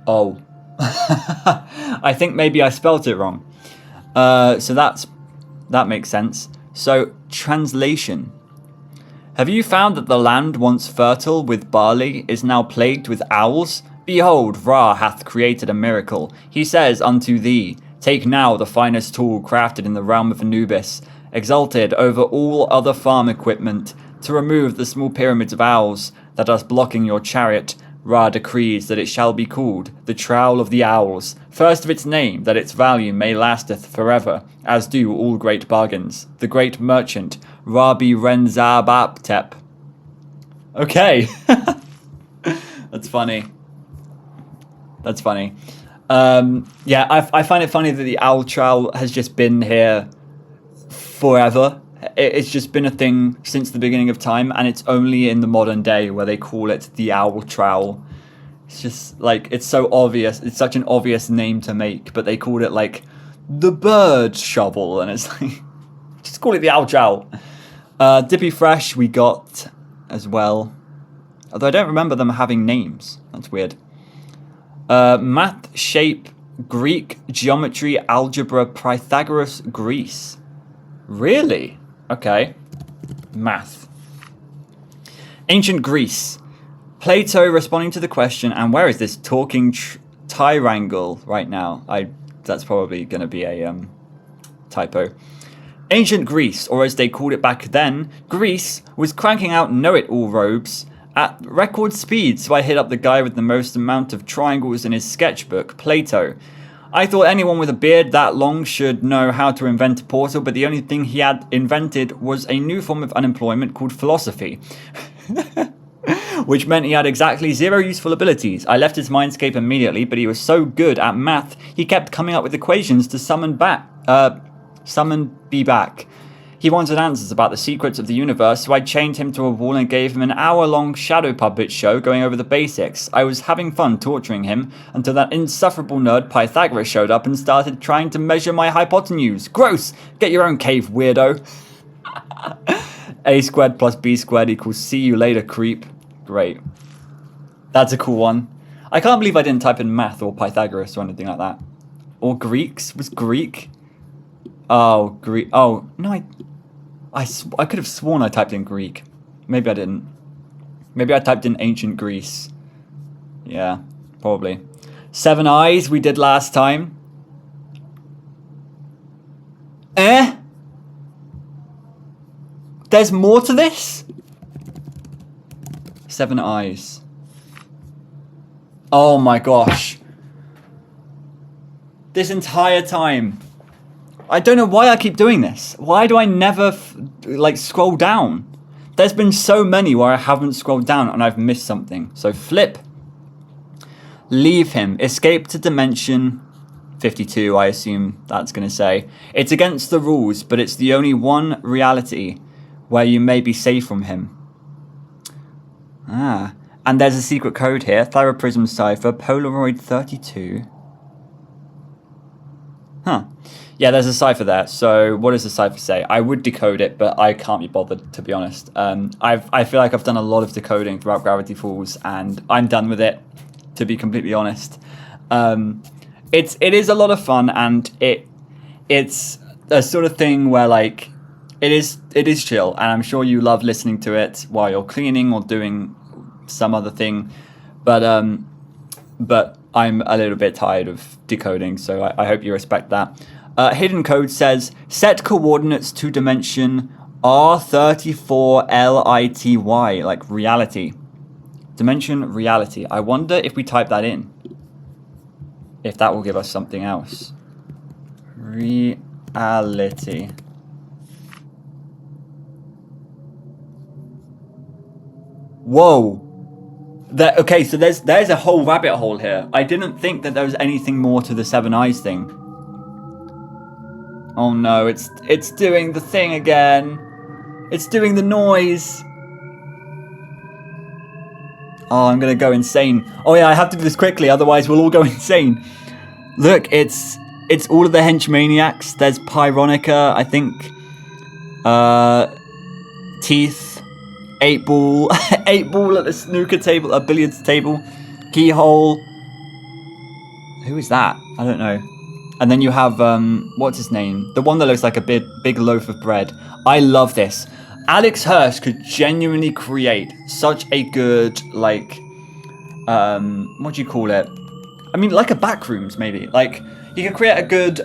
Oh. I think maybe I spelt it wrong. So that makes sense. So, translation. Have you found that the land once fertile with barley is now plagued with owls? Behold, Ra hath created a miracle. He says unto thee, take now the finest tool crafted in the realm of Anubis, exalted over all other farm equipment, to remove the small pyramids of owls that are blocking your chariot. Ra decrees that it shall be called the Trowel of the Owls, first of its name, that its value may lasteth forever, as do all great bargains. The great merchant, Rabbi Renzabaptep. Okay. That's funny. That's funny. Yeah, I find it funny that the owl trowel has just been here forever. It's just been a thing since the beginning of time, and it's only in the modern day where they call it the owl trowel. It's just like, it's so obvious. It's such an obvious name to make, but they called it like the bird shovel, and it's like, just call it the owl trowel. Dippy Fresh we got as well, although I don't remember them having names. That's weird. Math shape Greek, geometry, algebra, Pythagoras, Greece. Really? Okay. Math. Ancient Greece. Plato responding to the question, and where is this talking triangle right now? That's probably going to be a typo. Ancient Greece, or as they called it back then, Greece, was cranking out know-it-all robes at record speed, so I hit up the guy with the most amount of triangles in his sketchbook, Plato. I thought anyone with a beard that long should know how to invent a portal, but the only thing he had invented was a new form of unemployment called philosophy. Which meant he had exactly 0 useful abilities. I left his mindscape immediately, but he was so good at math, he kept coming up with equations to summon be back. He wanted answers about the secrets of the universe, so I chained him to a wall and gave him an hour-long shadow puppet show going over the basics. I was having fun torturing him until that insufferable nerd Pythagoras showed up and started trying to measure my hypotenuse. Gross! Get your own cave, weirdo. A squared plus B squared equals see you later, creep. Great. That's a cool one. I can't believe I didn't type in math or Pythagoras or anything like that. Or Greeks? Was Greek? Oh, Greek. Oh, no, I could have sworn I typed in Greek. Maybe I didn't. Maybe I typed in ancient Greece. Yeah, probably. 7 eyes we did last time. There's more to this? 7 eyes. Oh my gosh. This entire time. I don't know why I keep doing this. Why do I never scroll down? There's been so many where I haven't scrolled down and I've missed something. So flip. Leave him. Escape to dimension 52, I assume that's going to say. It's against the rules, but it's the only one reality where you may be safe from him. And there's a secret code here. Thyroprism cipher, Polaroid 32. Yeah, there's a cipher there. So what does the cipher say? I would decode it, but I can't be bothered, to be honest. I feel like I've done a lot of decoding throughout Gravity Falls, and I'm done with it, to be completely honest. It is a lot of fun, and it's a sort of thing where it is chill, and I'm sure you love listening to it while you're cleaning or doing some other thing. But I'm a little bit tired of decoding, so I hope you respect that. Hidden code says, set coordinates to dimension R34LITY, like reality. Dimension reality. I wonder if we type that in, if that will give us something else. Reality. Whoa. Okay, so there's a whole rabbit hole here. I didn't think that there was anything more to the 7 eyes thing. Oh no, it's doing the thing again. It's doing the noise. Oh, I'm gonna go insane. Oh yeah, I have to do this quickly, otherwise we'll all go insane. Look, it's all of the henchmaniacs. There's Pyronica, I think. Teeth. 8 ball. 8 ball at the snooker table, a billiards table. Keyhole. Who is that? I don't know. And then you have, what's his name? The one that looks like a big loaf of bread. I love this. Alex Hirsch could genuinely create such a good, what do you call it? I mean, like a Backrooms, maybe. Like, he could create a good,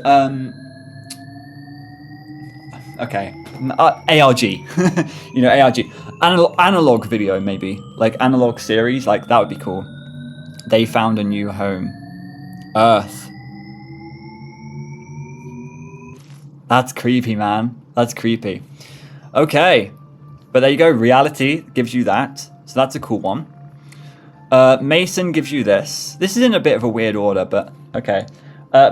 okay. ARG. You know, ARG. Analog video, maybe. Like, analog series. Like, that would be cool. They found a new home. Earth. That's creepy, man. That's creepy. Okay. But there you go. Reality gives you that. So that's a cool one. Mason gives you this. This is in a bit of a weird order, but okay.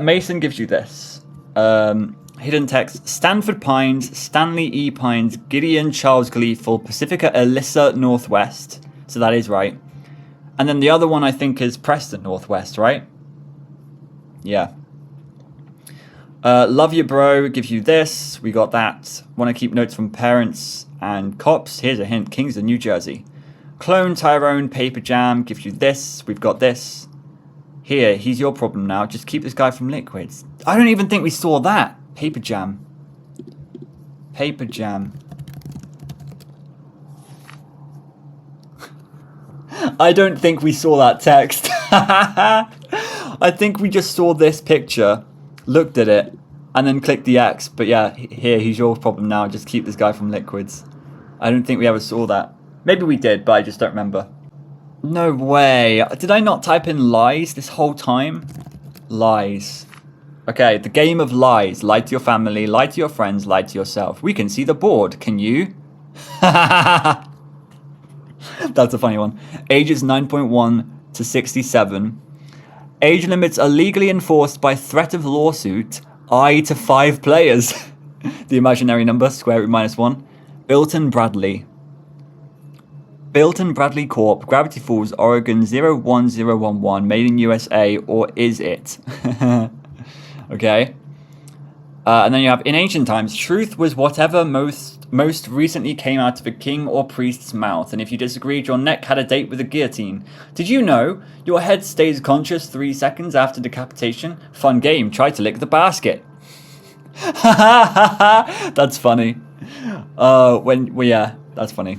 Mason gives you this. Hidden text. Stanford Pines, Stanley E. Pines, Gideon Charles Gleeful, Pacifica Alyssa Northwest. So that is right. And then the other one I think is Preston Northwest, right? Yeah. Love you, bro. Gives you this. We got that. Want to keep notes from parents and cops. Here's a hint. Kingston, New Jersey. Clone Tyrone Paper Jam gives you this. We've got this. Here, he's your problem now. Just keep this guy from liquids. I don't even think we saw that. Paper jam. Paper jam. I don't think we saw that text. I think we just saw this picture, looked at it, and then clicked the X. But yeah, here, he's your problem now. Just keep this guy from liquids. I don't think we ever saw that. Maybe we did, but I just don't remember. No way. Did I not type in lies this whole time? Lies. Okay, the game of lies. Lie to your family, lie to your friends, lie to yourself. We can see the board. Can you? That's a funny one. Ages 9.1 to 67. Age limits are legally enforced by threat of lawsuit. I to 5 players. The imaginary number, square root -1. Bilton Bradley. Bilton Bradley Corp. Gravity Falls, Oregon 01011. Made in USA, or is it? Okay. And then you have, in ancient times, truth was whatever most recently came out of a king or priest's mouth, and if you disagreed, your neck had a date with the guillotine. Did you know your head stays conscious 3 seconds after decapitation? Fun game. Try to lick the basket. That's funny. Yeah, that's funny.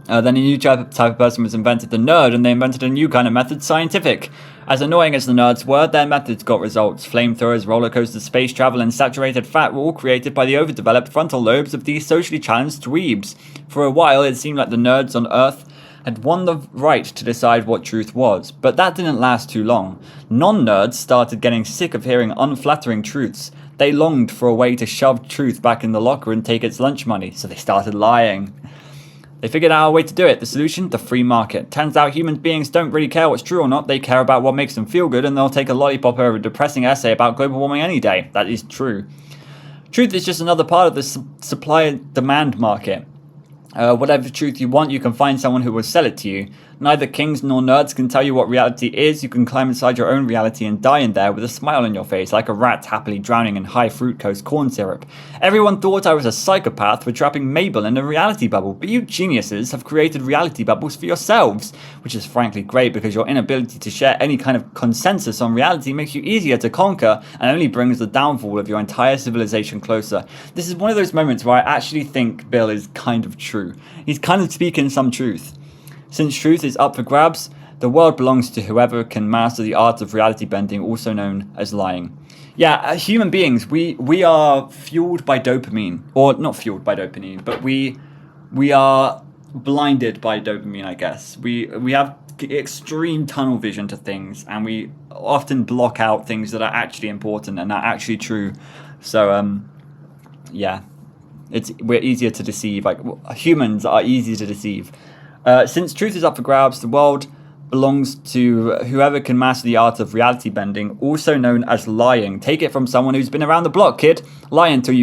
Then a new type of person was invented, the nerd, and they invented a new kind of method, scientific. As annoying as the nerds were, their methods got results. Flamethrowers, roller coasters, space travel, and saturated fat were all created by the overdeveloped frontal lobes of these socially challenged dweebs. For a while, it seemed like the nerds on Earth had won the right to decide what truth was, but that didn't last too long. Non-nerds started getting sick of hearing unflattering truths. They longed for a way to shove truth back in the locker and take its lunch money, so they started lying. They figured out a way to do it. The solution? The free market. Turns out human beings don't really care what's true or not. They care about what makes them feel good, and they'll take a lollipop over a depressing essay about global warming any day. That is true. Truth is just another part of the supply and demand market. Whatever truth you want, you can find someone who will sell it to you. Neither kings nor nerds can tell you what reality is. You can climb inside your own reality and die in there with a smile on your face, like a rat happily drowning in high fructose corn syrup. Everyone thought I was a psychopath for trapping Mabel in a reality bubble, but you geniuses have created reality bubbles for yourselves, which is frankly great because your inability to share any kind of consensus on reality makes you easier to conquer and only brings the downfall of your entire civilization closer. This is one of those moments where I actually think Bill is kind of true. He's kind of speaking some truth. Since truth is up for grabs, the world belongs to whoever can master the art of reality bending, also known as lying. Yeah, human beings, we are fueled by dopamine. Or not fueled by dopamine, but we are blinded by dopamine, I guess. We have extreme tunnel vision to things, and we often block out things that are actually important and are actually true. So, yeah, we're easier to deceive. Like, humans are easier to deceive. Since truth is up for grabs, the world belongs to whoever can master the art of reality bending, also known as lying. Take it from someone who's been around the block, kid. Lie until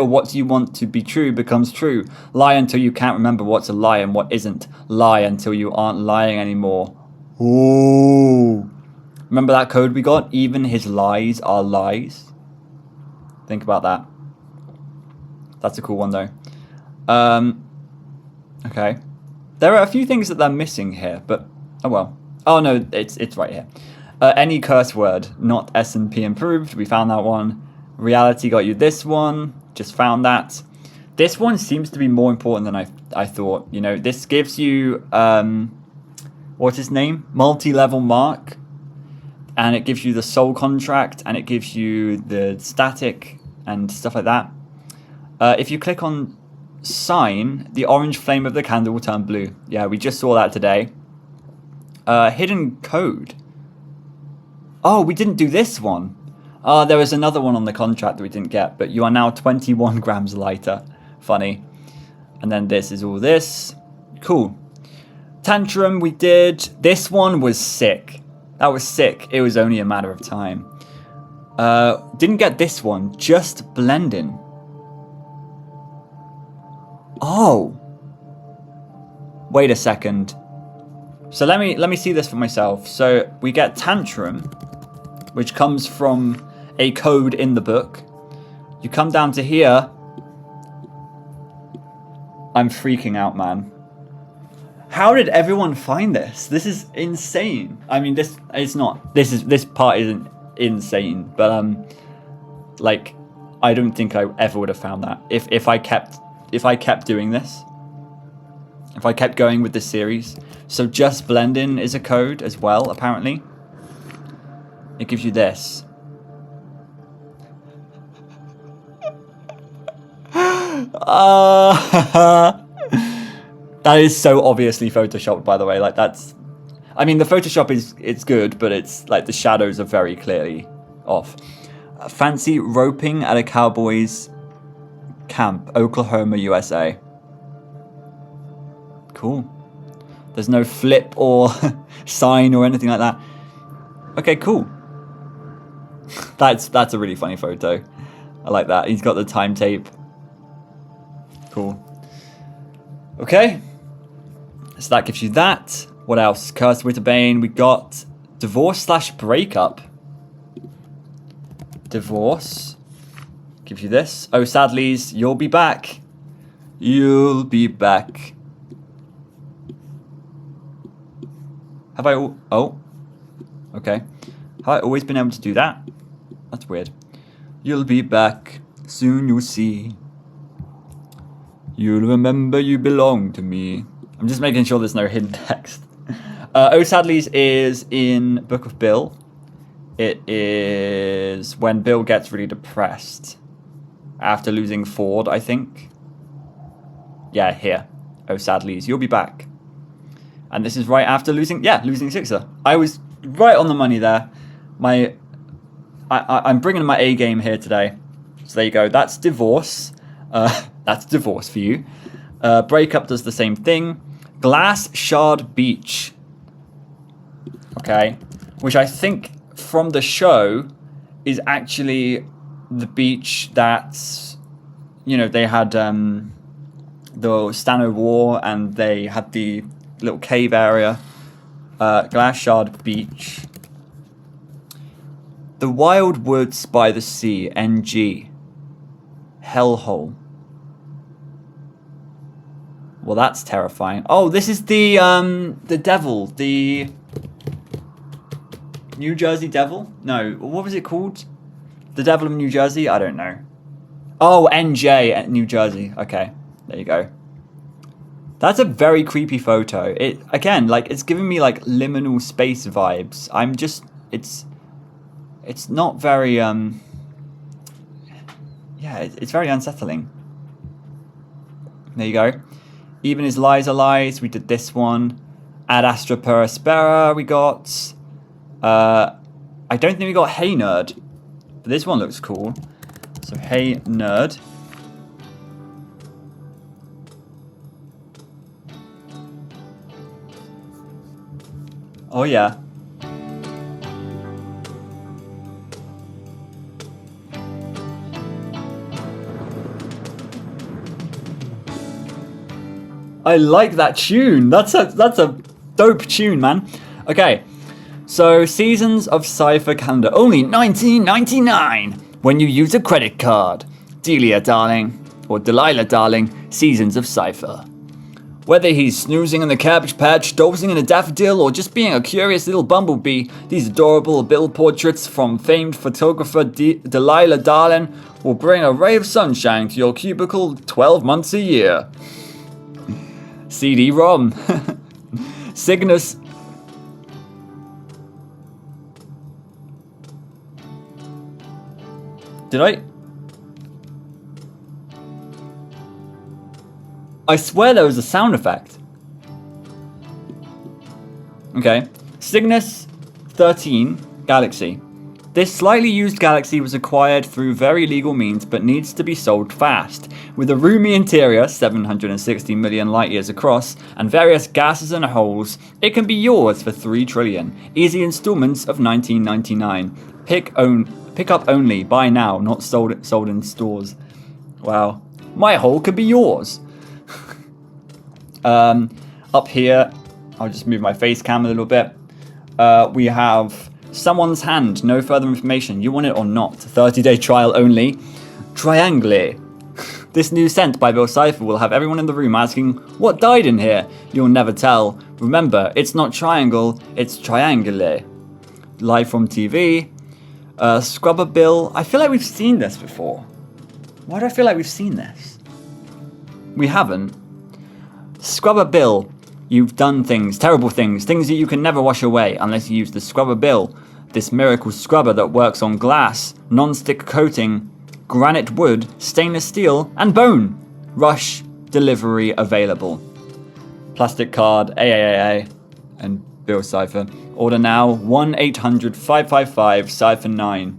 what you want to be true becomes true. Lie until you can't remember what's a lie and what isn't. Lie until you aren't lying anymore. Ooh. Remember that code we got? Even his lies are lies. Think about that. That's a cool one, though. Okay. There are a few things that they're missing here, but oh well. Oh no, it's right here. Any curse word, not S&P improved. We found that one. Reality got you this one. Just found that. This one seems to be more important than I thought. You know, this gives you what's his name? Multi-level mark, and it gives you the soul contract, and it gives you the static and stuff like that. If you click on sign, the orange flame of the candle will turn blue. Yeah, we just saw that today. Hidden code. Oh, we didn't do this one. There was another one on the contract that we didn't get, but you are now 21 grams lighter. Funny. And then this is all this. Cool. Tantrum we did. This one was sick. That was sick. It was only a matter of time. Didn't get this one. Just blending. Oh, wait a second. So let me see this for myself. So we get tantrum, which comes from a code in the book. You come down to here. I'm freaking out, man. How did everyone find this? This is insane. I mean, this part isn't insane, but like, I don't think I ever would have found that if I kept doing this. If I kept going with this series. So just blending is a code as well, apparently. It gives you this. That is so obviously photoshopped, by the way. Like, that's... I mean, the Photoshop it's good, but it's like the shadows are very clearly off. Fancy roping at a cowboy's camp, Oklahoma, USA. Cool. There's no flip or sign or anything like that. Okay, cool. That's a really funny photo. I like that. He's got the time tape. Cool. Okay. So that gives you that. What else? Curse Witterbane. We got divorce/breakup. Divorce. Gives you this. Oh, Sadly's, you'll be back. You'll be back. Have I... Oh. Okay. Have I always been able to do that? That's weird. You'll be back. Soon you'll see. You'll remember you belong to me. I'm just making sure there's no hidden text. Oh, Sadly's is in Book of Bill. It is when Bill gets really depressed. After losing Ford, I think. Yeah, here. Oh, Sadly's, you'll be back. And this is right after losing Sixer. I was right on the money there. I'm bringing my A game here today. So there you go. That's divorce. That's divorce for you. Breakup does the same thing. Glass Shard Beach. Okay. Which I think from the show is actually the beach that's, you know, they had the Stano War and they had the little cave area. Glass Shard Beach. The Wild Woods by the Sea, NG. Hellhole. Well, that's terrifying. Oh, this is the devil, the New Jersey Devil? No, what was it called? The Devil of New Jersey? I don't know. Oh, NJ at New Jersey. Okay, there you go. That's a very creepy photo. It again, like, it's giving me like liminal space vibes. I'm just, it's not very yeah, it's very unsettling. There you go. Even His Lies Are Lies. We did this one. Ad Astra Per Aspera we got. I don't think we got Hey Nerd. But this one looks cool. So Hey Nerd. Oh yeah. I like that tune. That's a dope tune, man. Okay, so Seasons of Cypher calendar, only $19.99 when you use a credit card. Delia, darling, or Delilah, darling, Seasons of Cypher. Whether he's snoozing in the cabbage patch, dozing in a daffodil, or just being a curious little bumblebee, these adorable bill portraits from famed photographer Delilah Darling will bring a ray of sunshine to your cubicle 12 months a year. CD-ROM. Cygnus. Did I swear there was a sound effect. Okay. Cygnus 13 Galaxy. This slightly used galaxy was acquired through very legal means but needs to be sold fast. With a roomy interior, 760 million light years across, and various gases and holes, it can be yours for $3 trillion. Easy installments of $19.99. Pick up only, buy now, not sold in stores. Wow. My hole could be yours. Up here, I'll just move my face cam a little bit. We have someone's hand, no further information. You want it or not? 30-day trial only. Triangle. This new scent by Bill Cipher will have everyone in the room asking, what died in here? You'll never tell. Remember, it's not triangle, it's triangule. Live from TV. Scrubber Bill. I feel like we've seen this before. Why do I feel like we've seen this? We haven't. Scrubber Bill. You've done things, terrible things that you can never wash away unless you use the Scrubber Bill. This miracle scrubber that works on glass, non-stick coating, granite wood, stainless steel, and bone. Rush delivery available. Plastic card, AAA, and Bill Cipher. Order now, 1-800-555-CIPHER9.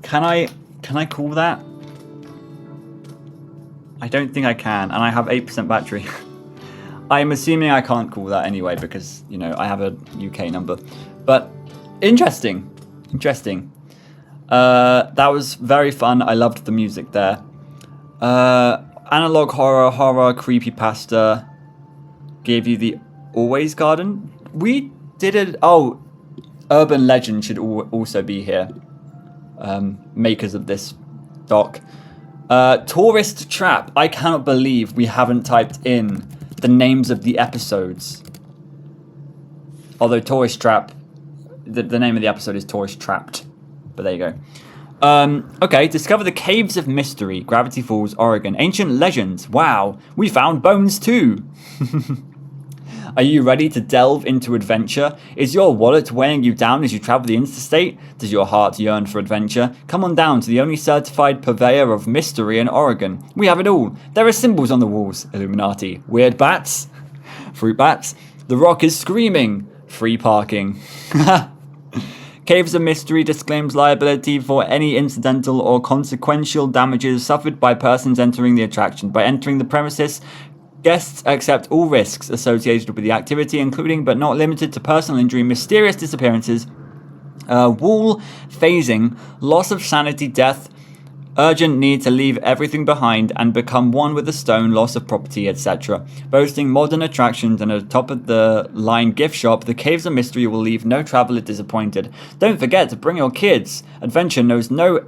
Can I call that? I don't think I can, and I have 8% battery. I'm assuming I can't call that anyway because, you know, I have a UK number. But interesting. That was very fun. I loved the music there. Analog horror, creepypasta. Gave you the Always Garden. We did it. Oh, Urban Legend should also be here. Makers of this doc. Tourist Trap. I cannot believe we haven't typed in the names of the episodes. Although Tourist Trap, the name of the episode is Tourist Trapped. But there you go. Okay, discover the Caves of Mystery, Gravity Falls, Oregon. Ancient legends. Wow, we found bones too. Are you ready to delve into adventure? Is your wallet weighing you down as you travel the interstate? Does your heart yearn for adventure? Come on down to the only certified purveyor of mystery in Oregon. We have it all. There are symbols on the walls. Illuminati. Weird bats. Fruit bats. The Rock is screaming. Free parking. Caves of Mystery disclaims liability for any incidental or consequential damages suffered by persons entering the attraction. By entering the premises, guests accept all risks associated with the activity, including but not limited to personal injury, mysterious disappearances, wall phasing, loss of sanity, death, urgent need to leave everything behind and become one with the stone, loss of property, etc. Boasting modern attractions and a top-of-the-line gift shop, the Caves of Mystery will leave no traveler disappointed. Don't forget to bring your kids. Adventure knows no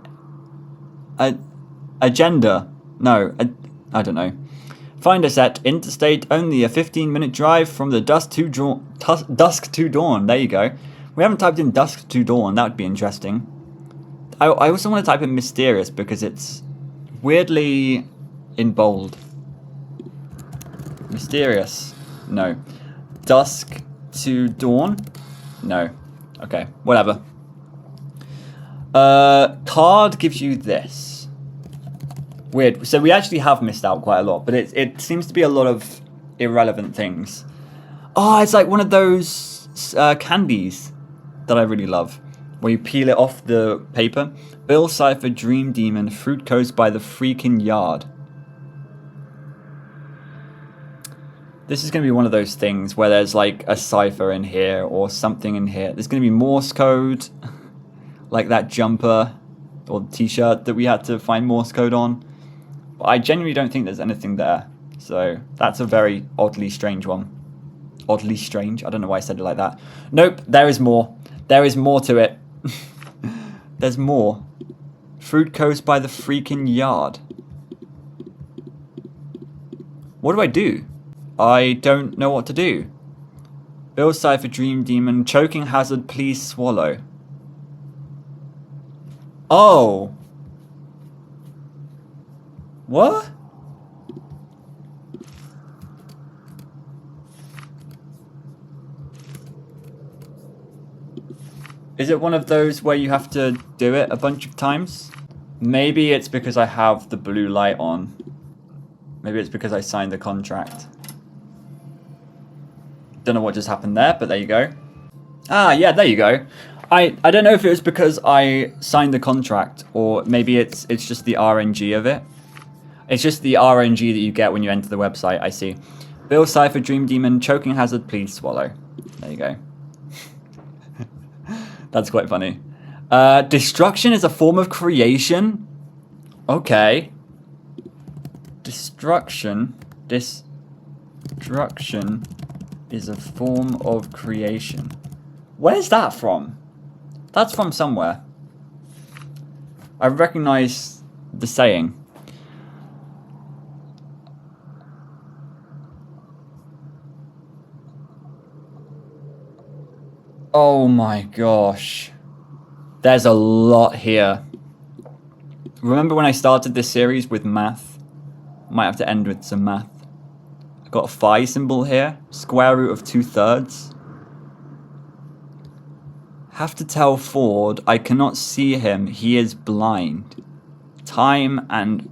agenda. No, I don't know. Find us at Interstate, only a 15-minute drive from the dusk to dawn. There you go. We haven't typed in dusk to dawn. That would be interesting. I also want to type in mysterious because it's weirdly in bold. Mysterious. No. Dusk to dawn? No. Okay, whatever. Card gives you this. Weird. So we actually have missed out quite a lot, but it seems to be a lot of irrelevant things. Oh, it's like one of those candies that I really love, where you peel it off the paper. Bill Cipher, Dream Demon, Fruit Coast by the freaking yard. This is going to be one of those things where there's like a cipher in here or something in here. There's going to be Morse code, like that jumper or t-shirt that we had to find Morse code on. But I genuinely don't think there's anything there. So that's a very oddly strange one. Oddly strange? I don't know why I said it like that. Nope, there is more. There is more to it. There's more. Fruit Coast by the freaking yard. What do I do? I don't know what to do. Bill Cipher, Dream Demon, Choking Hazard, please swallow. Oh. What? Is it one of those where you have to do it a bunch of times? Maybe it's because I have the blue light on. Maybe it's because I signed the contract. Don't know what just happened there, but there you go. Ah, yeah, there you go. I don't know if it was because I signed the contract, or maybe it's just the RNG of it. It's just the RNG that you get when you enter the website, I see. Bill Cipher, Dream Demon, Choking Hazard, please swallow. There you go. That's quite funny. Destruction is a form of creation? Okay. Destruction is a form of creation. Where's that from? That's from somewhere. I recognize the saying. Oh my gosh. There's a lot here. Remember when I started this series with math? Might have to end with some math. I've got a phi symbol here. Square root of 2/3. Have to tell Ford I cannot see him. He is blind. Time and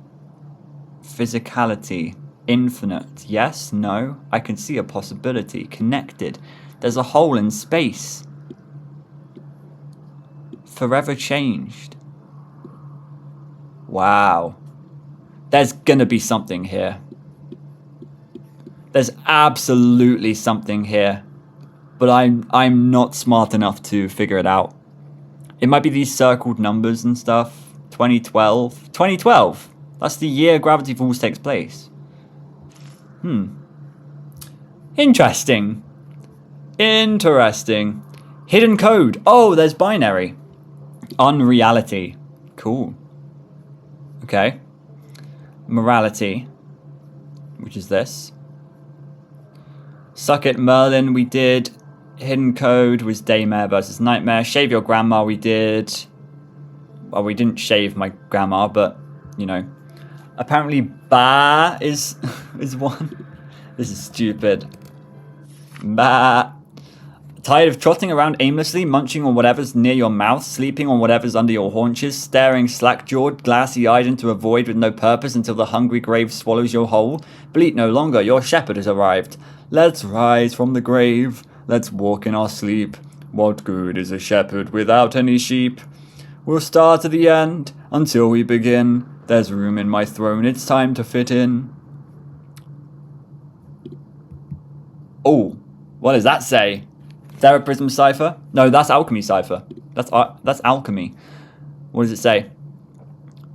physicality. Infinite. Yes? No? I can see a possibility. Connected. There's a hole in space. Forever changed. Wow. There's gonna be something here. There's absolutely something here. But I'm not smart enough to figure it out. It might be these circled numbers and stuff. 2012. 2012! That's the year Gravity Falls takes place. Interesting. Interesting. Hidden code. Oh, there's binary. Unreality. Cool. Okay. Morality. Which is this. Suck it, Merlin, we did. Hidden code was Daymare versus Nightmare. Shave your grandma, we did. Well, we didn't shave my grandma, but, you know. Apparently, Ba is one. This is stupid. Ba. Tired of trotting around aimlessly, munching on whatever's near your mouth, sleeping on whatever's under your haunches, staring slack-jawed, glassy-eyed into a void with no purpose until the hungry grave swallows your whole? Bleat no longer, your shepherd has arrived. Let's rise from the grave, let's walk in our sleep. What good is a shepherd without any sheep? We'll start at the end, until we begin. There's room in my throne, it's time to fit in. Oh, what does that say? Theraprism cipher? No, that's alchemy cipher. That's alchemy. What does it say?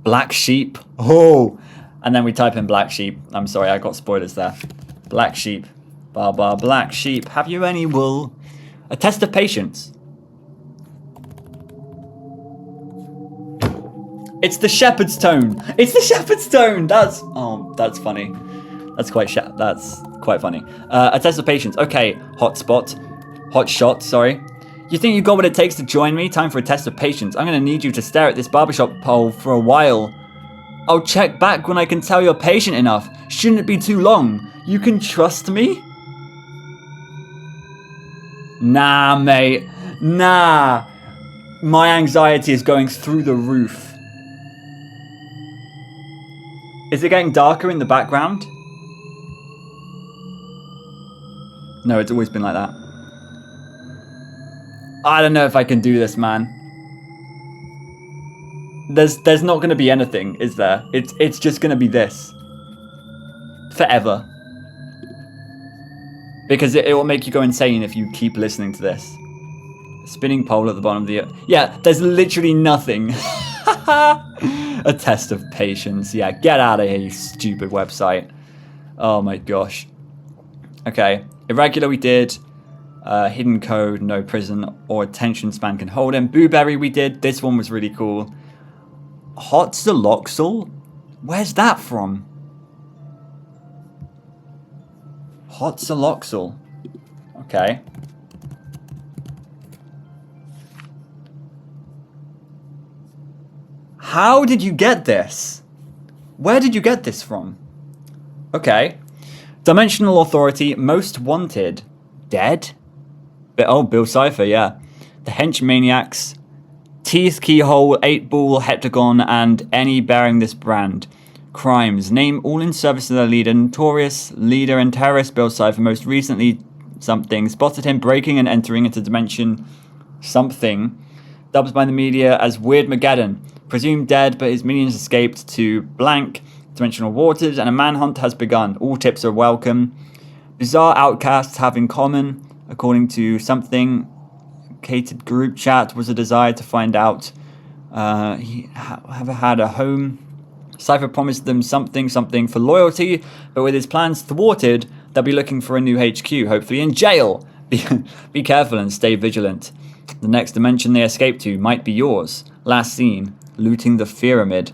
Black sheep. Oh! And then we type in black sheep. I'm sorry, I got spoilers there. Black sheep. Bar, black sheep. Have you any wool? A test of patience. It's the shepherd's tone. It's the shepherd's tone. That's funny. That's quite funny. A test of patience. Okay, hot shot, sorry. You think you got what it takes to join me? Time for a test of patience. I'm gonna need you to stare at this barbershop pole for a while. I'll check back when I can tell you're patient enough. Shouldn't it be too long? You can trust me? Nah, mate. Nah. My anxiety is going through the roof. Is it getting darker in the background? No, it's always been like that. I don't know if I can do this, man. There's not going to be anything, is there? It's just going to be this. Forever. Because it will make you go insane if you keep listening to this. Spinning pole at the bottom of the... Yeah, there's literally nothing. A test of patience. Yeah, get out of here, you stupid website. Oh my gosh. Okay, irregular we did. Hidden code, no prison or attention span can hold him. Booberry we did. This one was really cool. Hot Axolotl? Where's that from? Hot Axolotl. Okay. How did you get this? Where did you get this from? Okay. Dimensional Authority, Most Wanted. Dead? Oh, Bill Cipher, yeah. The Hench Maniacs. Teeth, Keyhole, 8-Ball, Heptagon, and any bearing this brand. Crimes. Name all in service to their leader. Notorious leader and terrorist Bill Cipher. Most recently, something. Spotted him breaking and entering into dimension something. Dubbed by the media as Weird Mageddon. Presumed dead, but his minions escaped to blank dimensional waters, and a manhunt has begun. All tips are welcome. Bizarre outcasts have in common, according to something. Catered group chat was a desire to find out. He have had a home. Cypher promised them something for loyalty, but with his plans thwarted, they'll be looking for a new HQ, hopefully in jail. Be careful and stay vigilant. The next dimension they escape to might be yours. Last seen. looting the pyramid,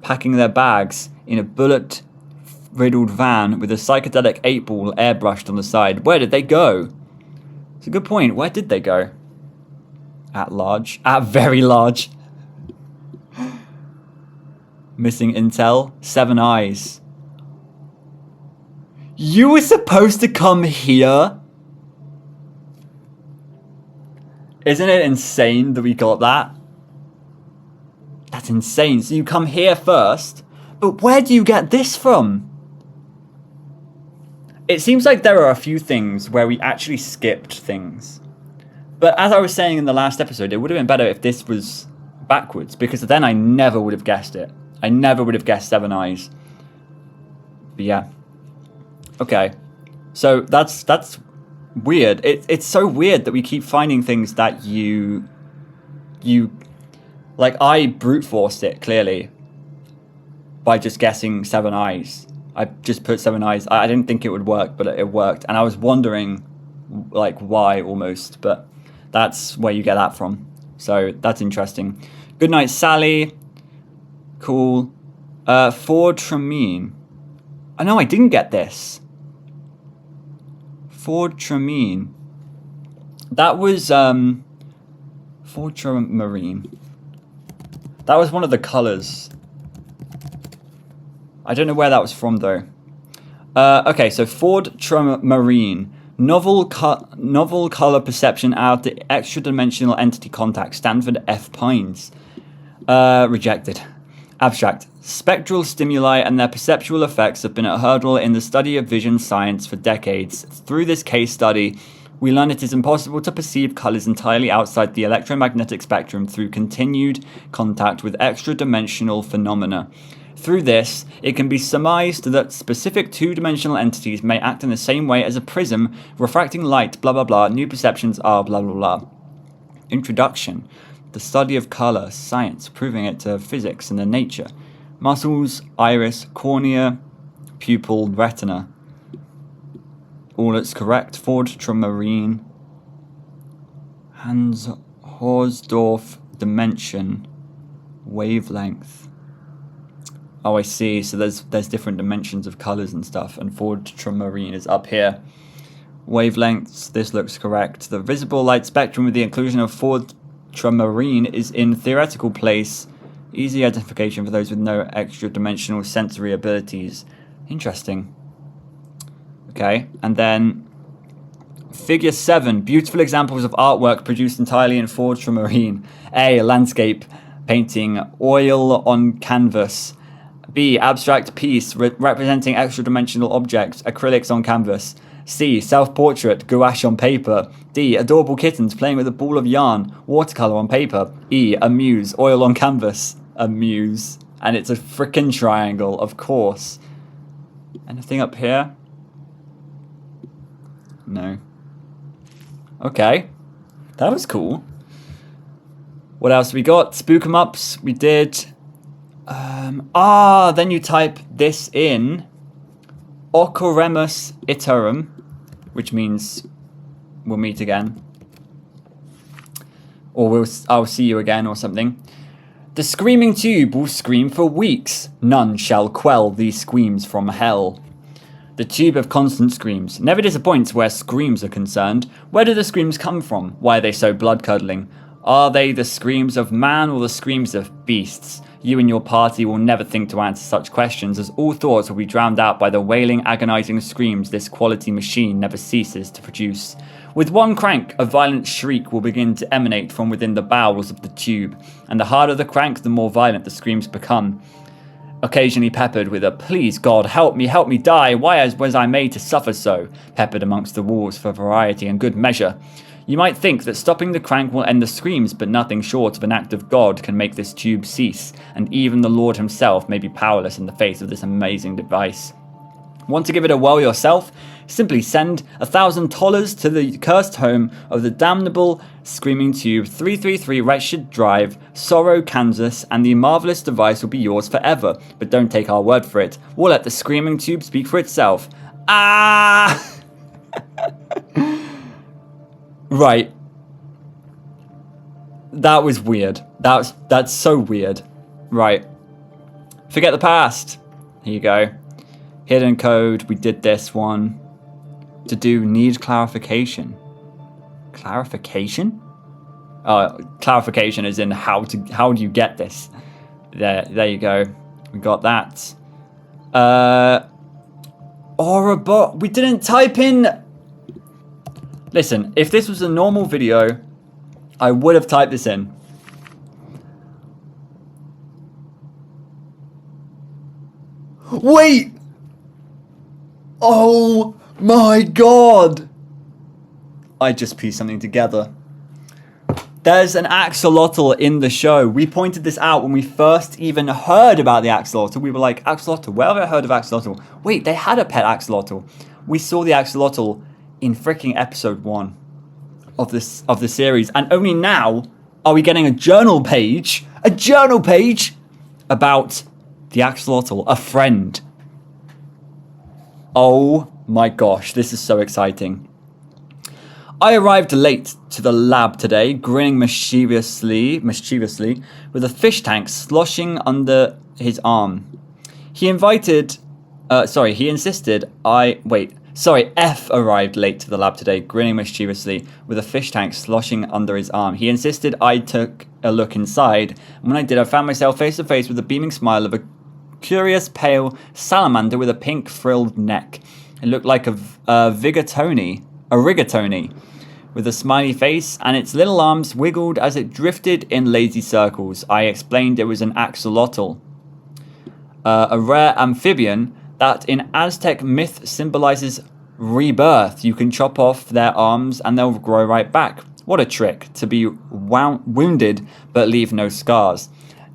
packing their bags in a bullet-riddled van with a psychedelic 8-ball airbrushed on the side. Where did they go? It's a good point. Where did they go? At large. At very large. Missing intel. 7 eyes. You were supposed to come here? Isn't it insane that we got that? That's insane. So you come here first, but where do you get this from? It seems like there are a few things where we actually skipped things. But as I was saying in the last episode, it would have been better if this was backwards, because then I never would have guessed it. I never would have guessed 7 eyes. But yeah. Okay. So that's weird. It's so weird that we keep finding things that you like. I brute forced it clearly by just guessing 7 eyes. I just put 7 eyes. I didn't think it would work, but it worked, and I was wondering like why almost, but that's where you get that from. So that's interesting. Good night, Sally. Cool. Ford Tramine. Oh no, I didn't get this. Ford Tramine. That was Ford Tramarine. That was one of the colours. I don't know where that was from though. Okay, so Ford Tramarine. Novel color perception out the extra-dimensional entity contact. Stanford F. Pines. Rejected. Abstract. Spectral stimuli and their perceptual effects have been a hurdle in the study of vision science for decades. Through this case study, we learn it is impossible to perceive colors entirely outside the electromagnetic spectrum through continued contact with extra-dimensional phenomena. Through this, it can be surmised that specific two-dimensional entities may act in the same way as a prism, refracting light, blah blah blah, new perceptions are blah blah blah. Introduction. The study of color, science, proving it to physics and the nature. Muscles, iris, cornea, pupil, retina. All that's correct. Ford Tramarine. Hans Horsdorf dimension. Wavelength. Oh, I see. So there's different dimensions of colors and stuff, and Ford Tramarine is up here. Wavelengths. This looks correct. The visible light spectrum with the inclusion of Ford Tramarine is in theoretical place. Easy identification for those with no extra dimensional sensory abilities. Interesting. Okay, and then Figure 7. Beautiful examples of artwork produced entirely in Ford Tramarine. A. Landscape painting. Oil on canvas. B. Abstract piece representing extra dimensional objects. Acrylics on canvas. C. Self-portrait, gouache on paper. D. Adorable kittens playing with a ball of yarn, watercolor on paper. E. A muse, oil on canvas. A muse. And it's a frickin' triangle, of course. Anything up here? No. Okay. That was cool. What else we got? Spook 'em ups. We did. Then you type this in. Ocoremus iterum, which means we'll meet again. Or I'll see you again or something. The screaming tube will scream for weeks. None shall quell these screams from hell. The tube of constant screams never disappoints where screams are concerned. Where do the screams come from? Why are they so blood-curdling? Are they the screams of man or the screams of beasts? You and your party will never think to answer such questions, as all thoughts will be drowned out by the wailing, agonizing screams this quality machine never ceases to produce. With one crank, a violent shriek will begin to emanate from within the bowels of the tube, and the harder the crank, the more violent the screams become. Occasionally peppered with a "Please God, help me die, why was I made to suffer so?" peppered amongst the walls for variety and good measure. You might think that stopping the crank will end the screams, but nothing short of an act of God can make this tube cease, and even the Lord himself may be powerless in the face of this amazing device. Want to give it a whirl yourself? Simply send $1,000 to the cursed home of the damnable screaming tube, 333 Wretched Drive, Sorrow, Kansas, and the marvelous device will be yours forever. But don't take our word for it. We'll let the screaming tube speak for itself. Ah! Right. That was weird. That's so weird. Right. Forget the past. Here you go. Hidden code. We did this one. To do need clarification. Clarification? Clarification is in how do you get this? There you go. We got that. Or we didn't type in. Listen, if this was a normal video, I would have typed this in. Wait! Oh my god! I just pieced something together. There's an axolotl in the show. We pointed this out when we first even heard about the axolotl. We were like, axolotl, where have I heard of axolotl? Wait, they had a pet axolotl. We saw the axolotl in freaking episode 1 of the series. And only now are we getting a journal page about the axolotl, a friend. Oh my gosh, this is so exciting. I arrived late to the lab today, grinning mischievously, with a fish tank sloshing under his arm. F arrived late to the lab today, grinning mischievously, with a fish tank sloshing under his arm. He insisted I took a look inside, and when I did, I found myself face to face with the beaming smile of a curious pale salamander with a pink frilled neck. It looked like a rigatoni, with a smiley face, and its little arms wiggled as it drifted in lazy circles. I explained it was an axolotl, a rare amphibian that in Aztec myth symbolizes rebirth. You can chop off their arms and they'll grow right back. What a trick, to be wounded but leave no scars.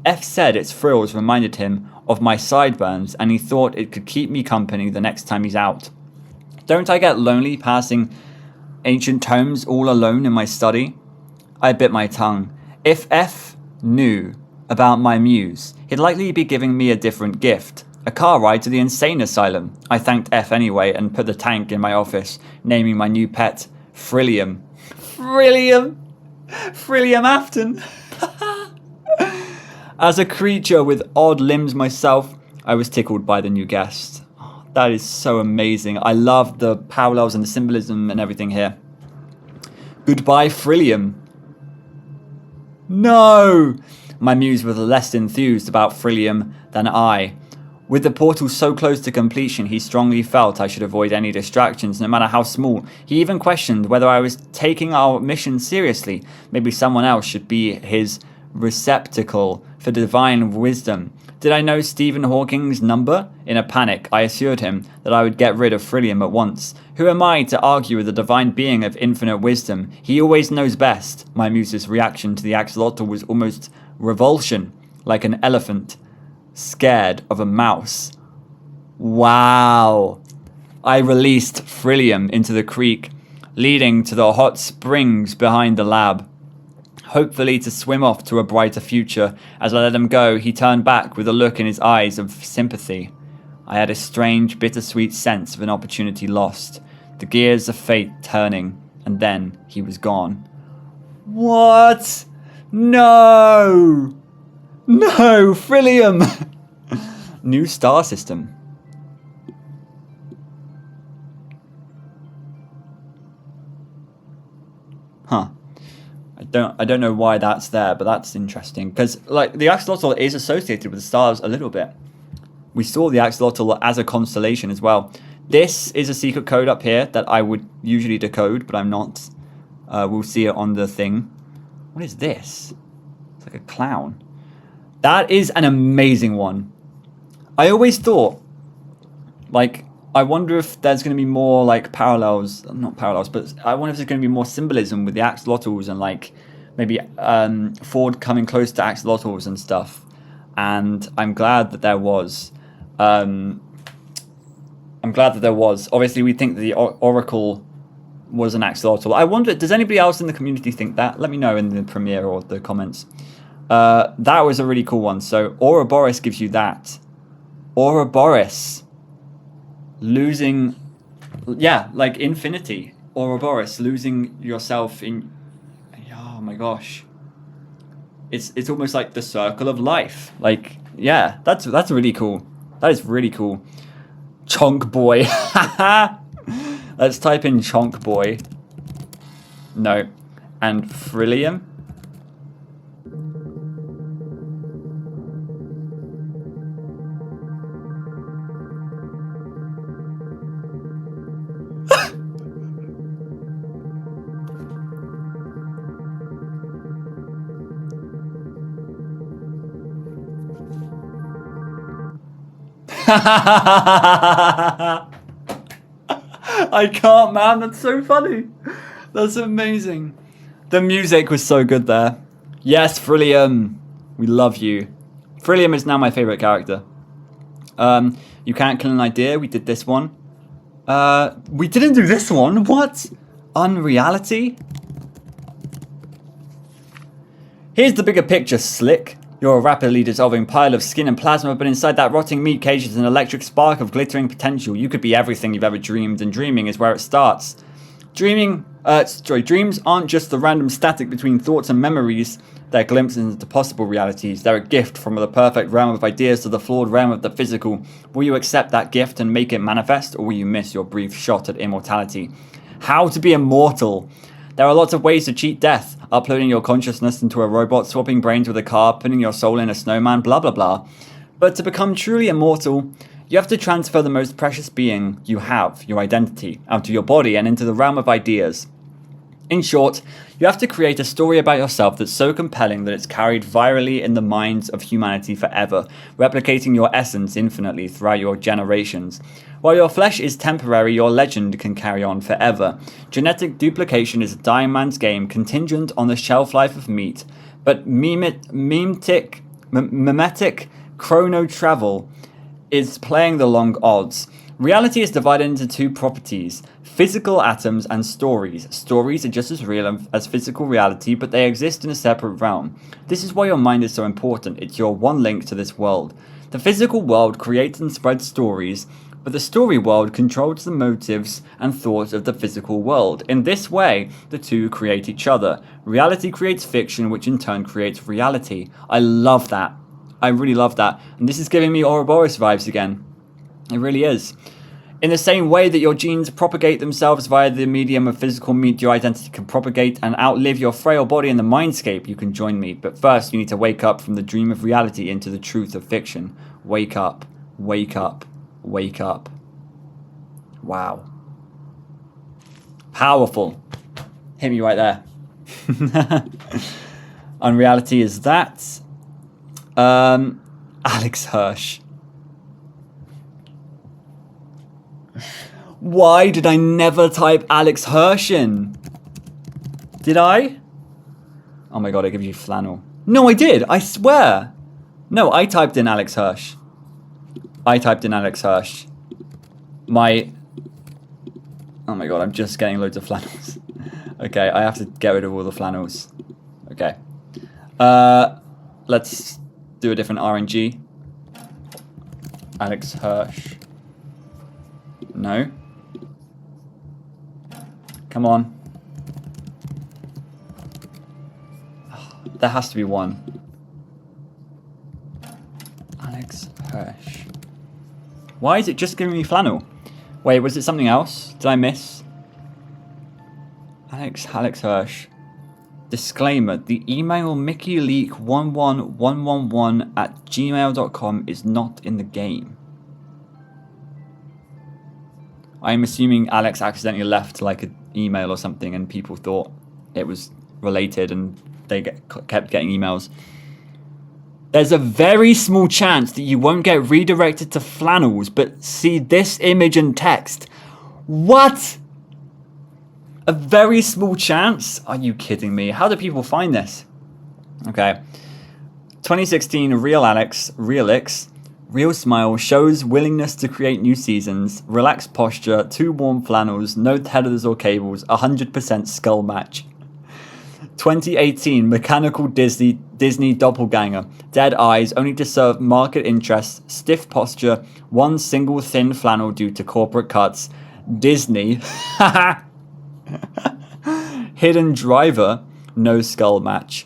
F said its frills reminded him of my sideburns, and he thought it could keep me company the next time he's out. Don't I get lonely passing ancient tomes all alone in my study? I bit my tongue. If F knew about my muse, he'd likely be giving me a different gift. A car ride to the insane asylum. I thanked F anyway and put the tank in my office, naming my new pet Frillium. Frillium Afton. As a creature with odd limbs myself, I was tickled by the new guest. Oh, that is so amazing. I love the parallels and the symbolism and everything here. Goodbye, Frillium. No! My muse was less enthused about Frillium than I. With the portal so close to completion, he strongly felt I should avoid any distractions, no matter how small. He even questioned whether I was taking our mission seriously. Maybe someone else should be his receptacle for divine wisdom. Did I know Stephen Hawking's number? In a panic, I assured him that I would get rid of Frillium at once. Who am I to argue with the divine being of infinite wisdom? He always knows best. My muse's reaction to the axolotl was almost revulsion, like an elephant scared of a mouse. Wow. I released Frillium into the creek, leading to the hot springs behind the lab, hopefully to swim off to a brighter future. As I let him go, he turned back with a look in his eyes of sympathy. I had a strange, bittersweet sense of an opportunity lost, the gears of fate turning, and then he was gone. What? No! No, Frillium! New star system. Huh. I don't know why that's there, but that's interesting. Because like the axolotl is associated with the stars a little bit. We saw the axolotl as a constellation as well. This is a secret code up here that I would usually decode, but I'm not. We'll see it on the thing. What is this? It's like a clown. That is an amazing one. I always thought, like, I wonder if there's going to be more, like, parallels, not parallels, but I wonder if there's going to be more symbolism with the axolotls and, like, maybe Ford coming close to axolotls and stuff. And I'm glad that there was. Obviously, we think that the Oracle was an axolotl. I wonder, does anybody else in the community think that? Let me know in the premiere or the comments. That was a really cool one. So Ouroboros gives you that. Ouroboros. Losing, yeah, like infinity. Ouroboros, losing yourself in, oh my gosh. It's almost like the circle of life. Like, yeah, that's really cool. That is really cool. Chonk boy. Let's type in chonk boy. No. And Frillium. I can't, man. That's so funny. That's amazing. The music was so good there. Yes, Frillium. We love you. Frillium is now my favorite character. You can't kill an idea. We did this one. We didn't do this one. What? Unreality? Here's the bigger picture, Slick. You're a rapidly dissolving pile of skin and plasma, but inside that rotting meat cage is an electric spark of glittering potential. You could be everything you've ever dreamed, and dreaming is where it starts. Dreams aren't just the random static between thoughts and memories. They're glimpses into possible realities. They're a gift from the perfect realm of ideas to the flawed realm of the physical. Will you accept that gift and make it manifest, or will you miss your brief shot at immortality? How to be immortal. There are lots of ways to cheat death. Uploading your consciousness into a robot, swapping brains with a car, putting your soul in a snowman, blah blah blah. But to become truly immortal, you have to transfer the most precious being you have, your identity, out of your body and into the realm of ideas. In short, you have to create a story about yourself that's so compelling that it's carried virally in the minds of humanity forever, replicating your essence infinitely throughout your generations. While your flesh is temporary, your legend can carry on forever. Genetic duplication is a dying man's game, contingent on the shelf life of meat, but mimetic chrono travel is playing the long odds. Reality is divided into two properties: physical atoms and stories. Stories are just as real as physical reality, but they exist in a separate realm. This is why your mind is so important. It's your one link to this world. The physical world creates and spreads stories, but the story world controls the motives and thoughts of the physical world. In this way, the two create each other. Reality creates fiction, which in turn creates reality. I love that. I really love that. And this is giving me Ouroboros vibes again. It really is. In the same way that your genes propagate themselves via the medium of physical meat, your identity can propagate and outlive your frail body in the mindscape. You can join me. But first, you need to wake up from the dream of reality into the truth of fiction. Wake up. Wake up. Wake up. Wow. Powerful. Hit me right there. Unreality is that. Alex Hirsch. Why did I never type Alex Hirsch in? Did I? Oh my god, I give you flannel. No, I did. I swear. No, I typed in Alex Hirsch. I typed in Alex Hirsch. Oh my god, I'm just getting loads of flannels. Okay, I have to get rid of all the flannels. Okay. Let's do a different RNG. Alex Hirsch. No. Come on. There has to be one. Alex Hirsch. Why is it just giving me flannel? Wait, was it something else? Did I miss? Alex Hirsch. Disclaimer, the email mickeyleak11111@gmail.com is not in the game. I'm assuming Alex accidentally left like an email or something and people thought it was related and they kept getting emails. There's a very small chance that you won't get redirected to flannels, but see this image and text. What? A very small chance? Are you kidding me? How do people find this? Okay. 2016, Real smile, shows willingness to create new seasons, relaxed posture, 2 warm flannels, no tethers or cables, 100% skull match. 2018, mechanical Disney doppelganger, dead eyes, only to serve market interests, stiff posture, 1 single thin flannel due to corporate cuts, Disney, hidden driver, no skull match.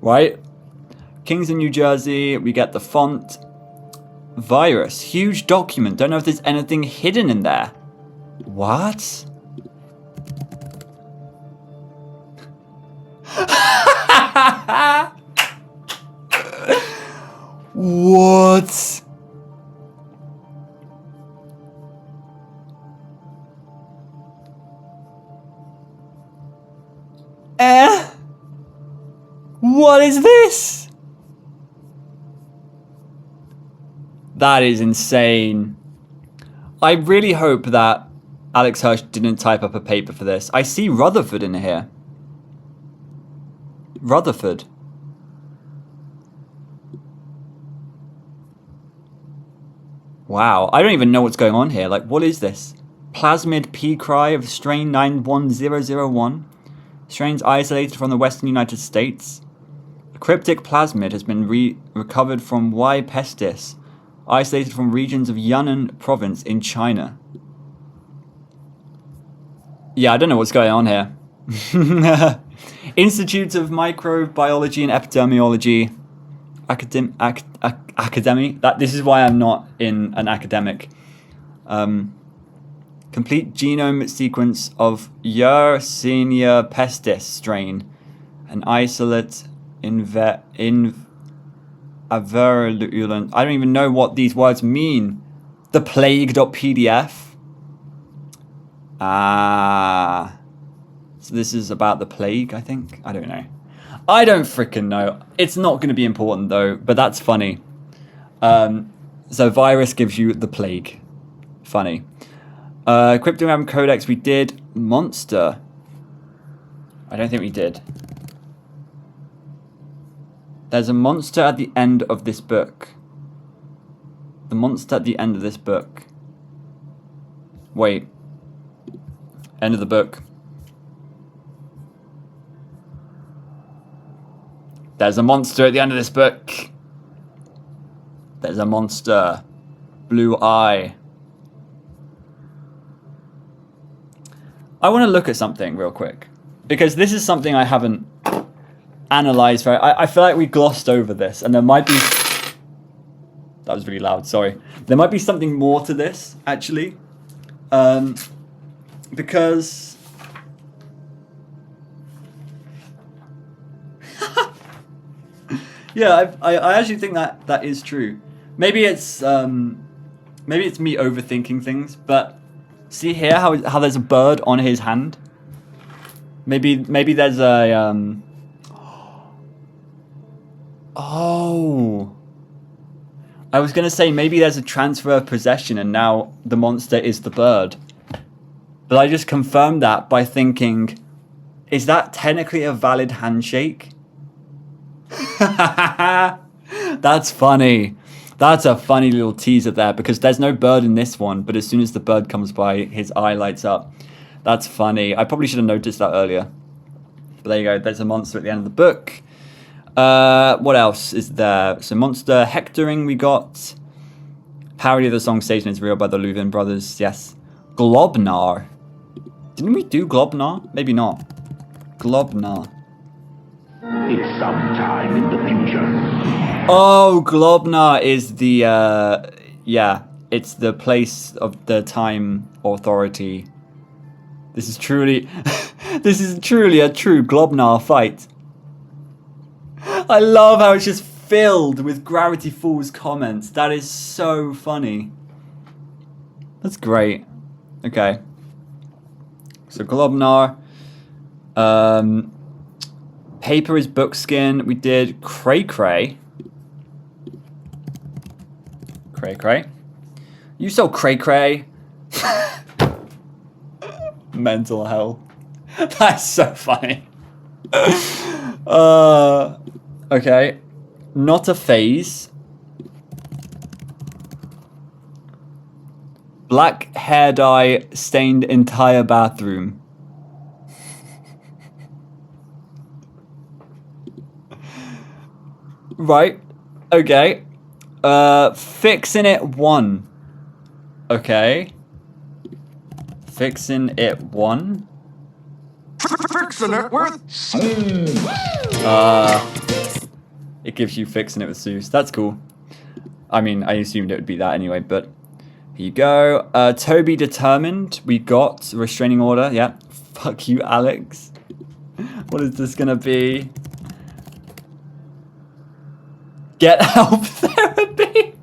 Right? Kingston, New Jersey. We get the font. Virus. Huge document. Don't know if there's anything hidden in there. What? What? What is this? That is insane. I really hope that Alex Hirsch didn't type up a paper for this. I see Rutherford in here. Rutherford. Wow, I don't even know what's going on here. Like, what is this? Plasmid P cry of strain 91001. Strains isolated from the western United States. A cryptic plasmid has been recovered from Y. pestis, isolated from regions of Yunnan province in China. Yeah, I don't know what's going on here. Institute of Microbiology and Epidemiology. Academy. This is why I'm not in an academic. Complete genome sequence of Yersinia pestis strain. An isolate virulent. I don't even know what these words mean. The plague.pdf. So this is about the plague, I think. I don't know. I don't freaking know. It's not going to be important though, but that's funny. So virus gives you the plague. Funny. Cryptogram Codex we did. Monster. I don't think we did. There's a monster at the end of this book. The monster at the end of this book. Wait. End of the book. There's a monster at the end of this book. There's a monster. Blue eye. I want to look at something real quick. Because this is something I haven't analysed very... I feel like we glossed over this. And there might be... That was really loud, sorry. There might be something more to this, actually. Because... Yeah, I actually think that is true. Maybe it's me overthinking things, but see here how there's a bird on his hand. Maybe there's a Oh, I was gonna say maybe there's a transfer of possession, and now the monster is the bird. But I just confirmed that by thinking, is that technically a valid handshake? That's funny. That's a funny little teaser there, because there's no bird in this one, but as soon as the bird comes by, his eye lights up. That's funny. I probably should have noticed that earlier. But there you go. There's a monster at the end of the book. What else is there? So monster hectoring we got. Parody of the song Satan is Real by the Leuven Brothers. Yes. Globnar. Didn't we do Globnar? Maybe not. Globnar. It's sometime in the future. Oh, Globnar is the, yeah, it's the place of the time authority. This is truly, this is truly a true Globnar fight. I love how it's just filled with Gravity Falls comments. That is so funny. That's great. Okay. So Globnar. Paper is Bookskin. We did Cray Cray. Cray Cray. You so Cray Cray. Mental hell. That's so funny. Okay. Not a phase. Black hair dye stained entire bathroom. Right. Okay. Fixing it 1. Okay. Fixing it 1. Fixing it with... It gives you fixing it with Seuss. That's cool. I mean, I assumed it would be that anyway, but here you go. Toby determined. We got restraining order. Yeah. Fuck you, Alex. What is this gonna be? Get help therapy.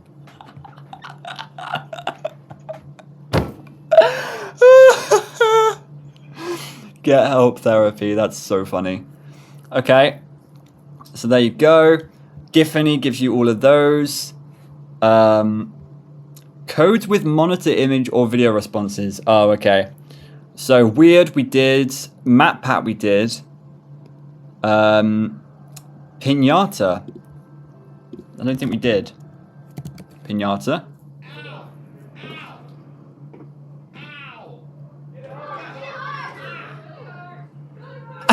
Get help therapy. That's so funny. Okay. So there you go. Giffany gives you all of those. Codes with monitor image or video responses. Oh, okay. So weird we did. MatPat we did. Pinata. I don't think we did. Pinata. Ow!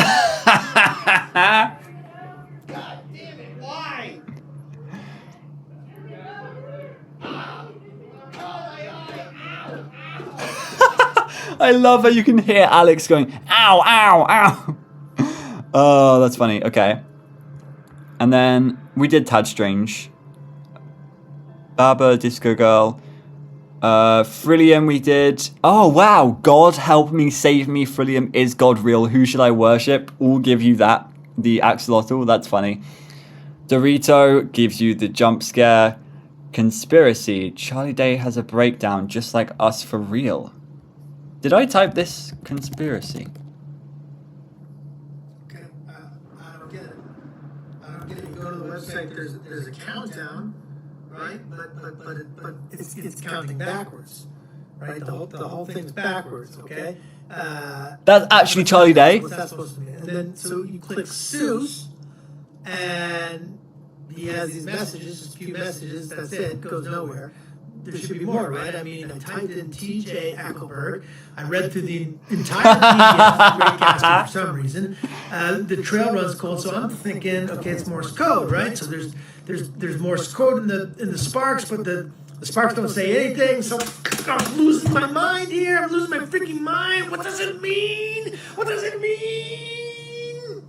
Ow! Ow! God damn it, why? I love how you can hear Alex going, ow, ow, ow. Oh, that's funny. Okay. And then we did Tad Strange. Baba, Disco Girl. Frillium we did. Oh, wow. God help me, save me. Frillium, is God real? Who should I worship? We'll give you that. The axolotl. That's funny. Dorito gives you the jump scare. Conspiracy. Charlie Day has a breakdown just like us for real. Did I type this? Conspiracy. Okay, I don't get it. I don't get it. You go to the website. There's a countdown, right? But it's counting backwards, right? The whole thing's backwards. Okay. That's actually Charlie Day. What's that supposed to mean? And then so you click Seuss, and he has these messages, just a few messages. That's it. Goes nowhere. There should be more, right? I mean, I typed in T.J. Eichelberg. I read through the entire PDF, great casting for some reason. The trail runs cold, so I'm thinking, okay, it's Morse code, right? So there's Morse code in the sparks, but the sparks don't say anything. So I'm losing my mind here. I'm losing my freaking mind. What does it mean? What does it mean?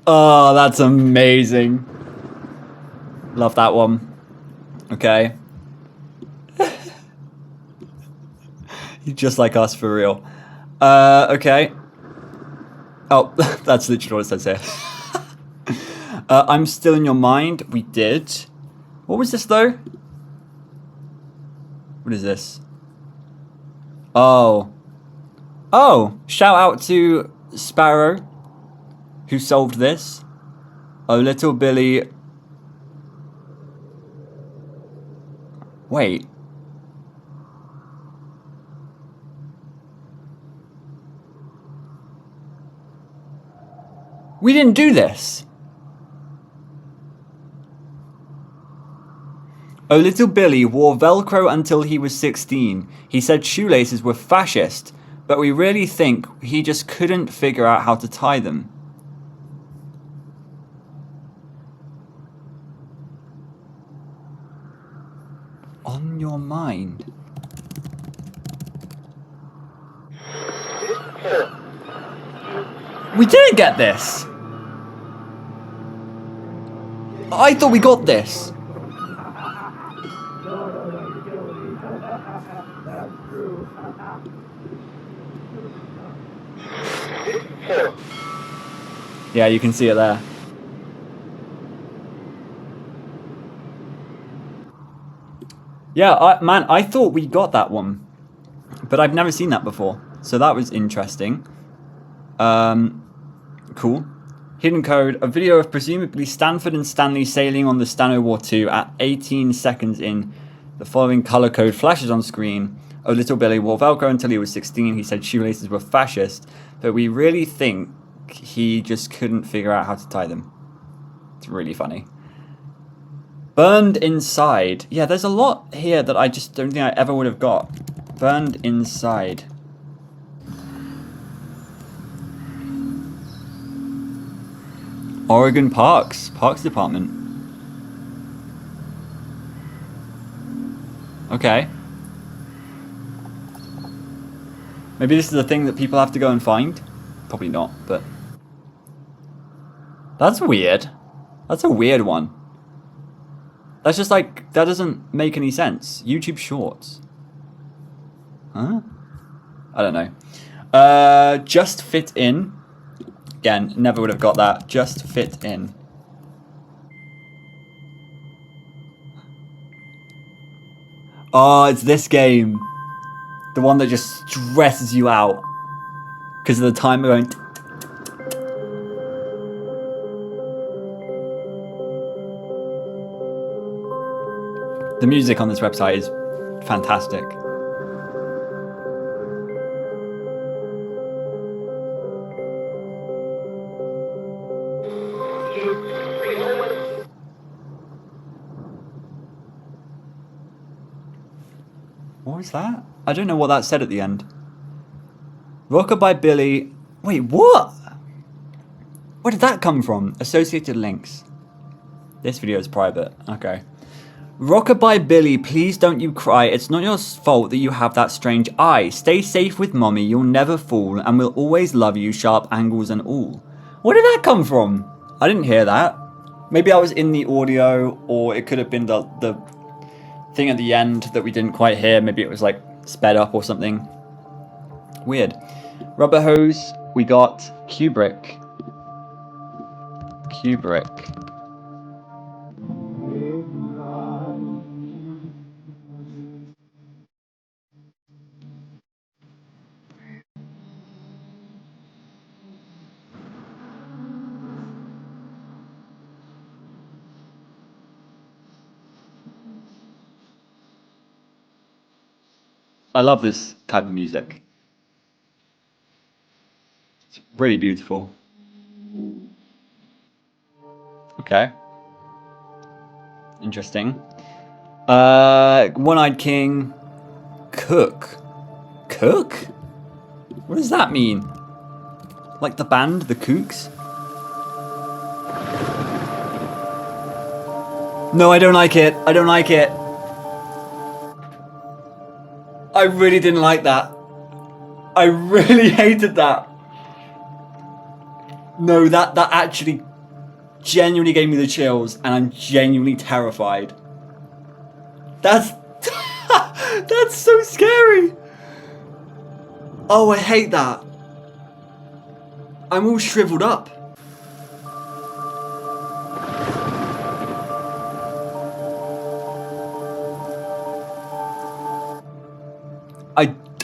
Oh, that's amazing. Love that one. Okay. He's just like us for real. Okay. Oh, that's literally what it says here. I'm still in your mind. We did. What was this though? What is this? Oh. Oh, shout out to Sparrow who solved this. Oh, little Billy. Wait. We didn't do this. Oh, little Billy wore Velcro until he was 16. He said shoelaces were fascist, but we really think he just couldn't figure out how to tie them. On your mind. We didn't get this. I thought we got this. Yeah, you can see it there. Yeah, man, I thought we got that one, but I've never seen that before, so that was interesting. Cool. Hidden code, a video of presumably Stanford and Stanley sailing on the Stano War 2 at 18 seconds in. The following color code flashes on screen. Oh, little Billy wore Velcro until he was 16. He said shoelaces were fascist, but we really think he just couldn't figure out how to tie them. It's really funny. Burned inside. Yeah, there's a lot here that I just don't think I ever would have got. Burned inside. Oregon Parks Department. Okay. Maybe this is a thing that people have to go and find. Probably not, but... That's weird. That's a weird one. That's just like... That doesn't make any sense. YouTube Shorts. Huh? I don't know. Just fit in. Again, never would have got that. Just fit in. Oh, it's this game. The one that just stresses you out. Because of the timer going... The music on this website is fantastic. What was that? I don't know what that said at the end. Rockabye Billy... Wait, what? Where did that come from? Associated links. This video is private. Okay. Rockabye Billy, please don't you cry. It's not your fault that you have that strange eye. Stay safe with mommy. You'll never fall. And we'll always love you, sharp angles and all. Where did that come from? I didn't hear that. Maybe I was in the audio, or it could have been the thing at the end that we didn't quite hear. Maybe it was like sped up or something. Weird. Rubber hose. We got Kubrick. Kubrick. I love this type of music. It's really beautiful. Okay. Interesting. One-Eyed King. Cook. Cook? What does that mean? Like the band, the Kooks? No, I don't like it. I don't like it. I really didn't like that. I really hated that. No, that actually genuinely gave me the chills, and I'm genuinely terrified. That's that's so scary. Oh, I hate that. I'm all shriveled up.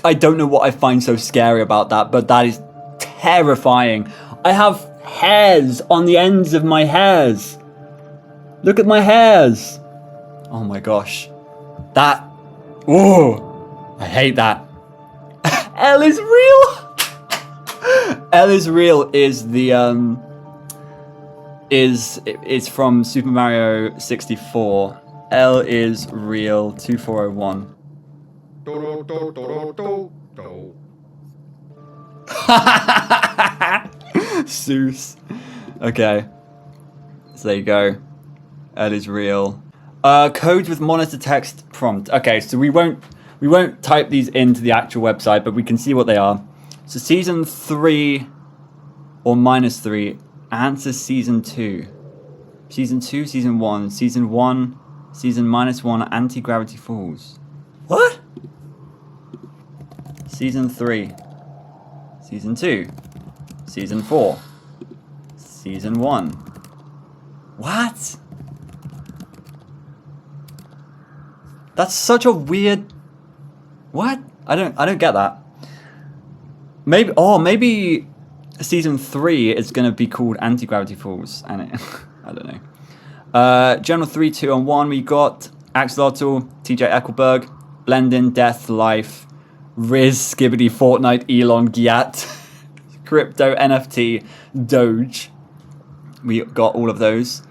I don't know what I find so scary about that, but that is terrifying. I have hairs on the ends of my hairs. Look at my hairs. Oh my gosh. That. Oh, I hate that. L is real. L is real is the it's from Super Mario 64. L is real 2401. Seuss. Okay. So there you go. L is real. Codes with monitor text prompt. Okay, so we won't type these into the actual website, but we can see what they are. So season 3 or -3 answers season 2. Season 2, season 1, season 1, season -1, anti-gravity falls. What? Season 3, season 2, season 4, season 1. What? That's such a weird. What? I don't get that. Maybe season 3 is gonna be called Anti-Gravity Falls, and I don't know. General 3, 2, and 1. We got Axolotl, TJ Ecclesburg, Blendin, Death, Life, Riz, Skibbity, Fortnite, Elon, Giat, Crypto, NFT, Doge. We got all of those.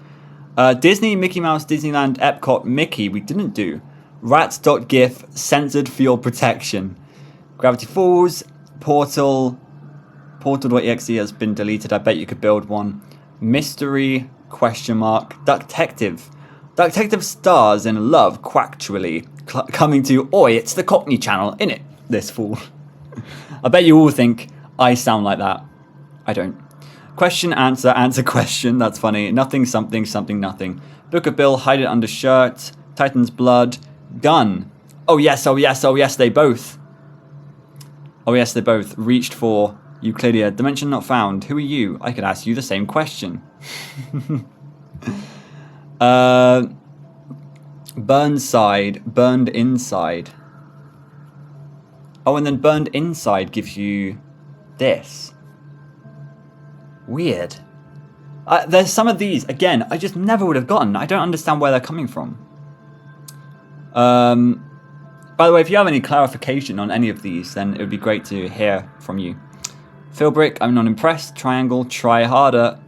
Disney, Mickey Mouse, Disneyland, Epcot, Mickey. We didn't do. Rats.gif, censored for your protection. Gravity Falls, Portal. Portal.exe has been deleted. I bet you could build one. Mystery, question mark. Ducktective. Ducktective stars in love, quactually. Coming to, oi, it's the Cockney channel, innit? This fall. I bet you all think I sound like that. I don't. Question, answer, answer, question. That's funny. Nothing, something, something, nothing. Book of Bill, hide it under shirt. Titan's blood. Gun. Oh yes, oh yes, oh yes, they both. Oh yes, they both. Reached for Ukleidia. Dimension not found. Who are you? I could ask you the same question. Burnside. Burned inside. Oh, and then burned inside gives you this. Weird. There's some of these, again, I just never would have gotten. I don't understand where they're coming from. By the way, if you have any clarification on any of these, then it would be great to hear from you. Philbrick, I'm not impressed. Triangle, try harder.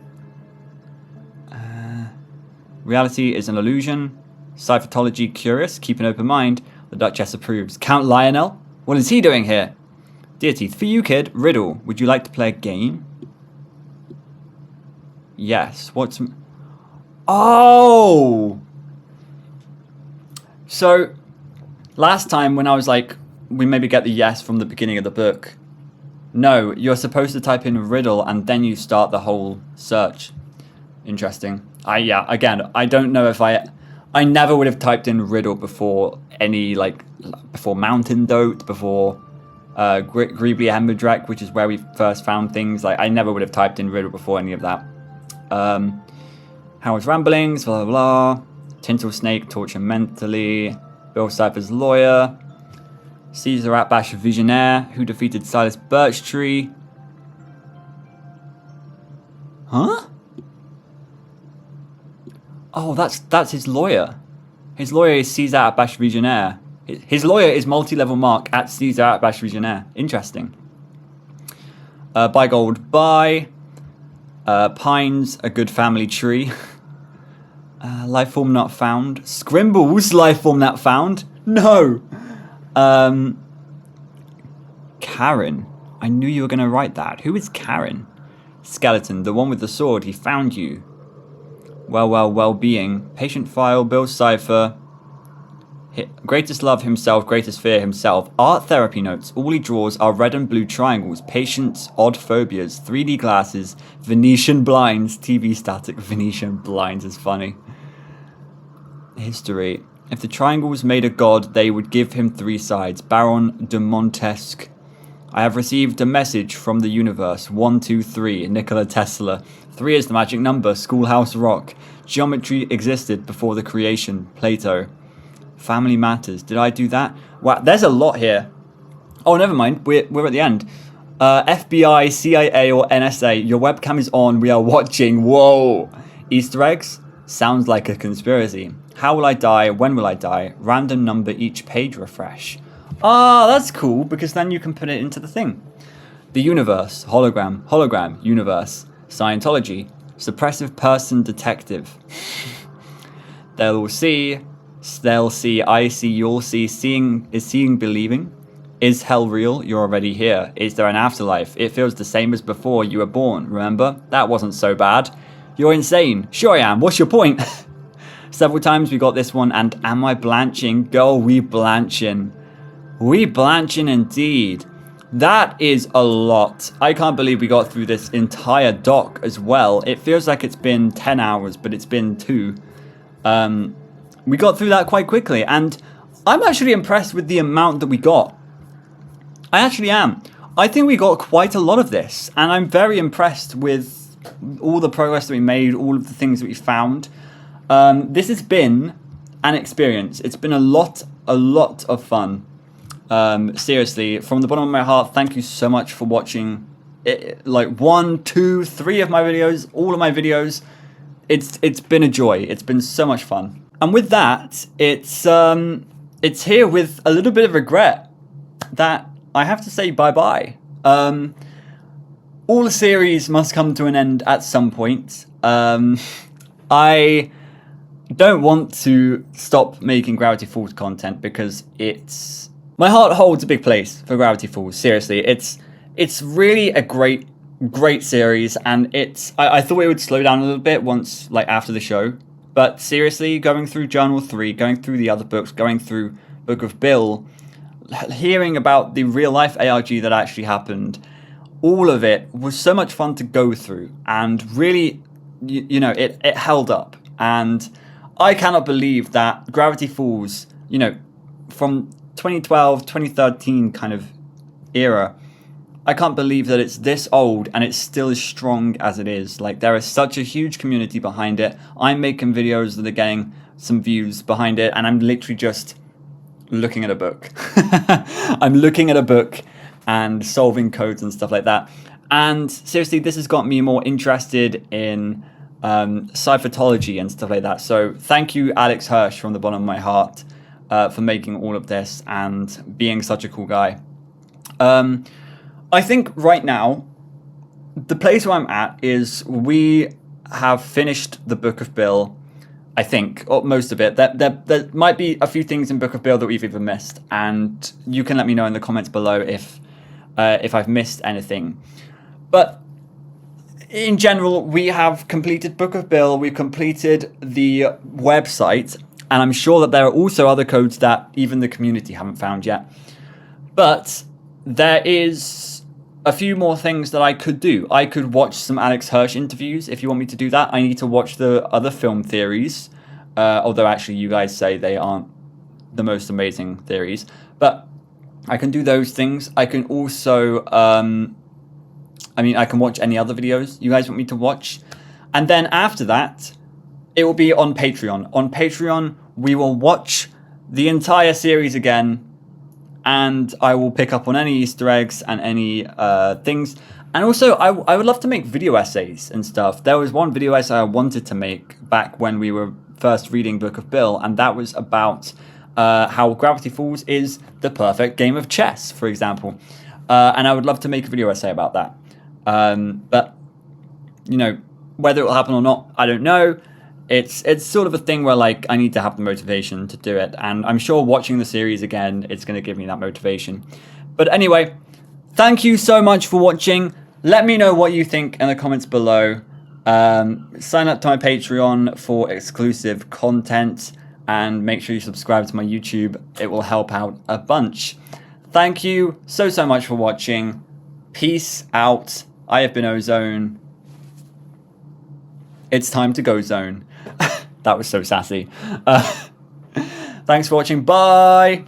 Reality is an illusion. Cyphertology, curious. Keep an open mind. The Duchess approves. Count Lionel? What is he doing here? Dear Teeth, for you, kid, riddle. Would you like to play a game? Yes. What's... Oh! So, last time when I was like, we maybe get the yes from the beginning of the book. No, you're supposed to type in riddle and then you start the whole search. Interesting. Yeah, again, I don't know if I never would have typed in riddle before any, like, before Mountain Dote, before Greebly Hemerdrek, which is where we first found things. Like, I never would have typed in riddle before any of that. Howard's Ramblings, blah, blah, blah. Tinsel Snake, Torture Mentally. Bill Cipher's Lawyer. Caesar Atbash Visionaire, who defeated Silas Birchtree. Huh? Oh, that's his lawyer. His lawyer is Caesar Atbash Visionaire. His lawyer is multi-level mark at Caesar Atbash Visionaire. Interesting. Buy Gold, buy. Pines, a good family tree. Lifeform not found. Scrimbles, lifeform not found. No. Karen. I knew you were going to write that. Who is Karen? Skeleton, the one with the sword. He found you. Well-being. Patient file, Bill Cipher. Greatest love himself, greatest fear himself. Art therapy notes. All he draws are red and blue triangles. Patience, odd phobias. 3D glasses. Venetian blinds. TV static. Venetian blinds is funny. History. If the triangles made a god, they would give him 3 sides. Baron de Montesquieu. I have received a message from the universe. 1, 2, 3. Nikola Tesla. 3 is the magic number. Schoolhouse Rock. Geometry existed before the creation. Plato. Family Matters. Did I do that? Wow, there's a lot here. Oh, never mind. We're at the end. FBI, CIA, or NSA. Your webcam is on. We are watching. Whoa. Easter eggs? Sounds like a conspiracy. How will I die? When will I die? Random number each page refresh. Ah, that's cool, because then you can put it into the thing. The universe. Hologram. Universe. Scientology. Suppressive person detective. They'll see, I see, you'll see. Seeing is seeing believing. Is hell real? You're already here. Is there an afterlife? It feels the same as before you were born. Remember? That wasn't so bad. You're insane. Sure I am. What's your point? Several times we got this one, and am I blanching? Girl, we blanching. We blanching indeed. That is a lot. I can't believe we got through this entire doc as well. It feels like it's been 10 hours, but it's been 2. We got through that quite quickly, and I'm actually impressed with the amount that we got. I actually am. I think we got quite a lot of this, and I'm very impressed with all the progress that we made, all of the things that we found. This has been an experience. It's been a lot of fun. Seriously, from the bottom of my heart, thank you so much for watching like 1, 2, 3 of my videos, all of my videos. It's been a joy. It's been so much fun. And with that, it's here with a little bit of regret that I have to say bye-bye. All the series must come to an end at some point. I don't want to stop making Gravity Falls content because my heart holds a big place for Gravity Falls. Seriously, it's really a great series, and I thought it would slow down a little bit once, like, after the show. But seriously, going through Journal 3, going through the other books, going through Book of Bill, hearing about the real life ARG that actually happened, all of it was so much fun to go through, and really, you know, it held up. And I cannot believe that Gravity Falls, you know, from 2012, 2013 kind of era, I can't believe that it's this old and it's still as strong as it is. Like, there is such a huge community behind it. I'm making videos that are getting some views behind it, and I'm literally just looking at a book. I'm looking at a book and solving codes and stuff like that. And seriously, this has got me more interested in cipherology and stuff like that. So thank you, Alex Hirsch, from the bottom of my heart, for making all of this and being such a cool guy. I think right now, the place where I'm at is we have finished the Book of Bill, I think, or most of it. There might be a few things in Book of Bill that we've even missed, and you can let me know in the comments below if I've missed anything. But in general, we have completed Book of Bill, we've completed the website, and I'm sure that there are also other codes that even the community haven't found yet. But there is a few more things that I could do. I could watch some Alex Hirsch interviews if you want me to do that. I need to watch the other film theories, although actually you guys say they aren't the most amazing theories. But I can do those things. I can also, I can watch any other videos you guys want me to watch. And then after that, it will be on Patreon. On Patreon, we will watch the entire series again, and I will pick up on any Easter eggs and any things. And also, I would love to make video essays and stuff. There was one video essay I wanted to make back when we were first reading Book of Bill, and that was about how Gravity Falls is the perfect game of chess, for example. And I would love to make a video essay about that. But, you know, whether it will happen or not, I don't know. It's sort of a thing where, like, I need to have the motivation to do it. And I'm sure watching the series again, it's going to give me that motivation. But anyway, thank you so much for watching. Let me know what you think in the comments below. Sign up to my Patreon for exclusive content. And make sure you subscribe to my YouTube. It will help out a bunch. Thank you so much for watching. Peace out. I have been Ozone. It's time to go zone. That was so sassy. Thanks for watching. Bye.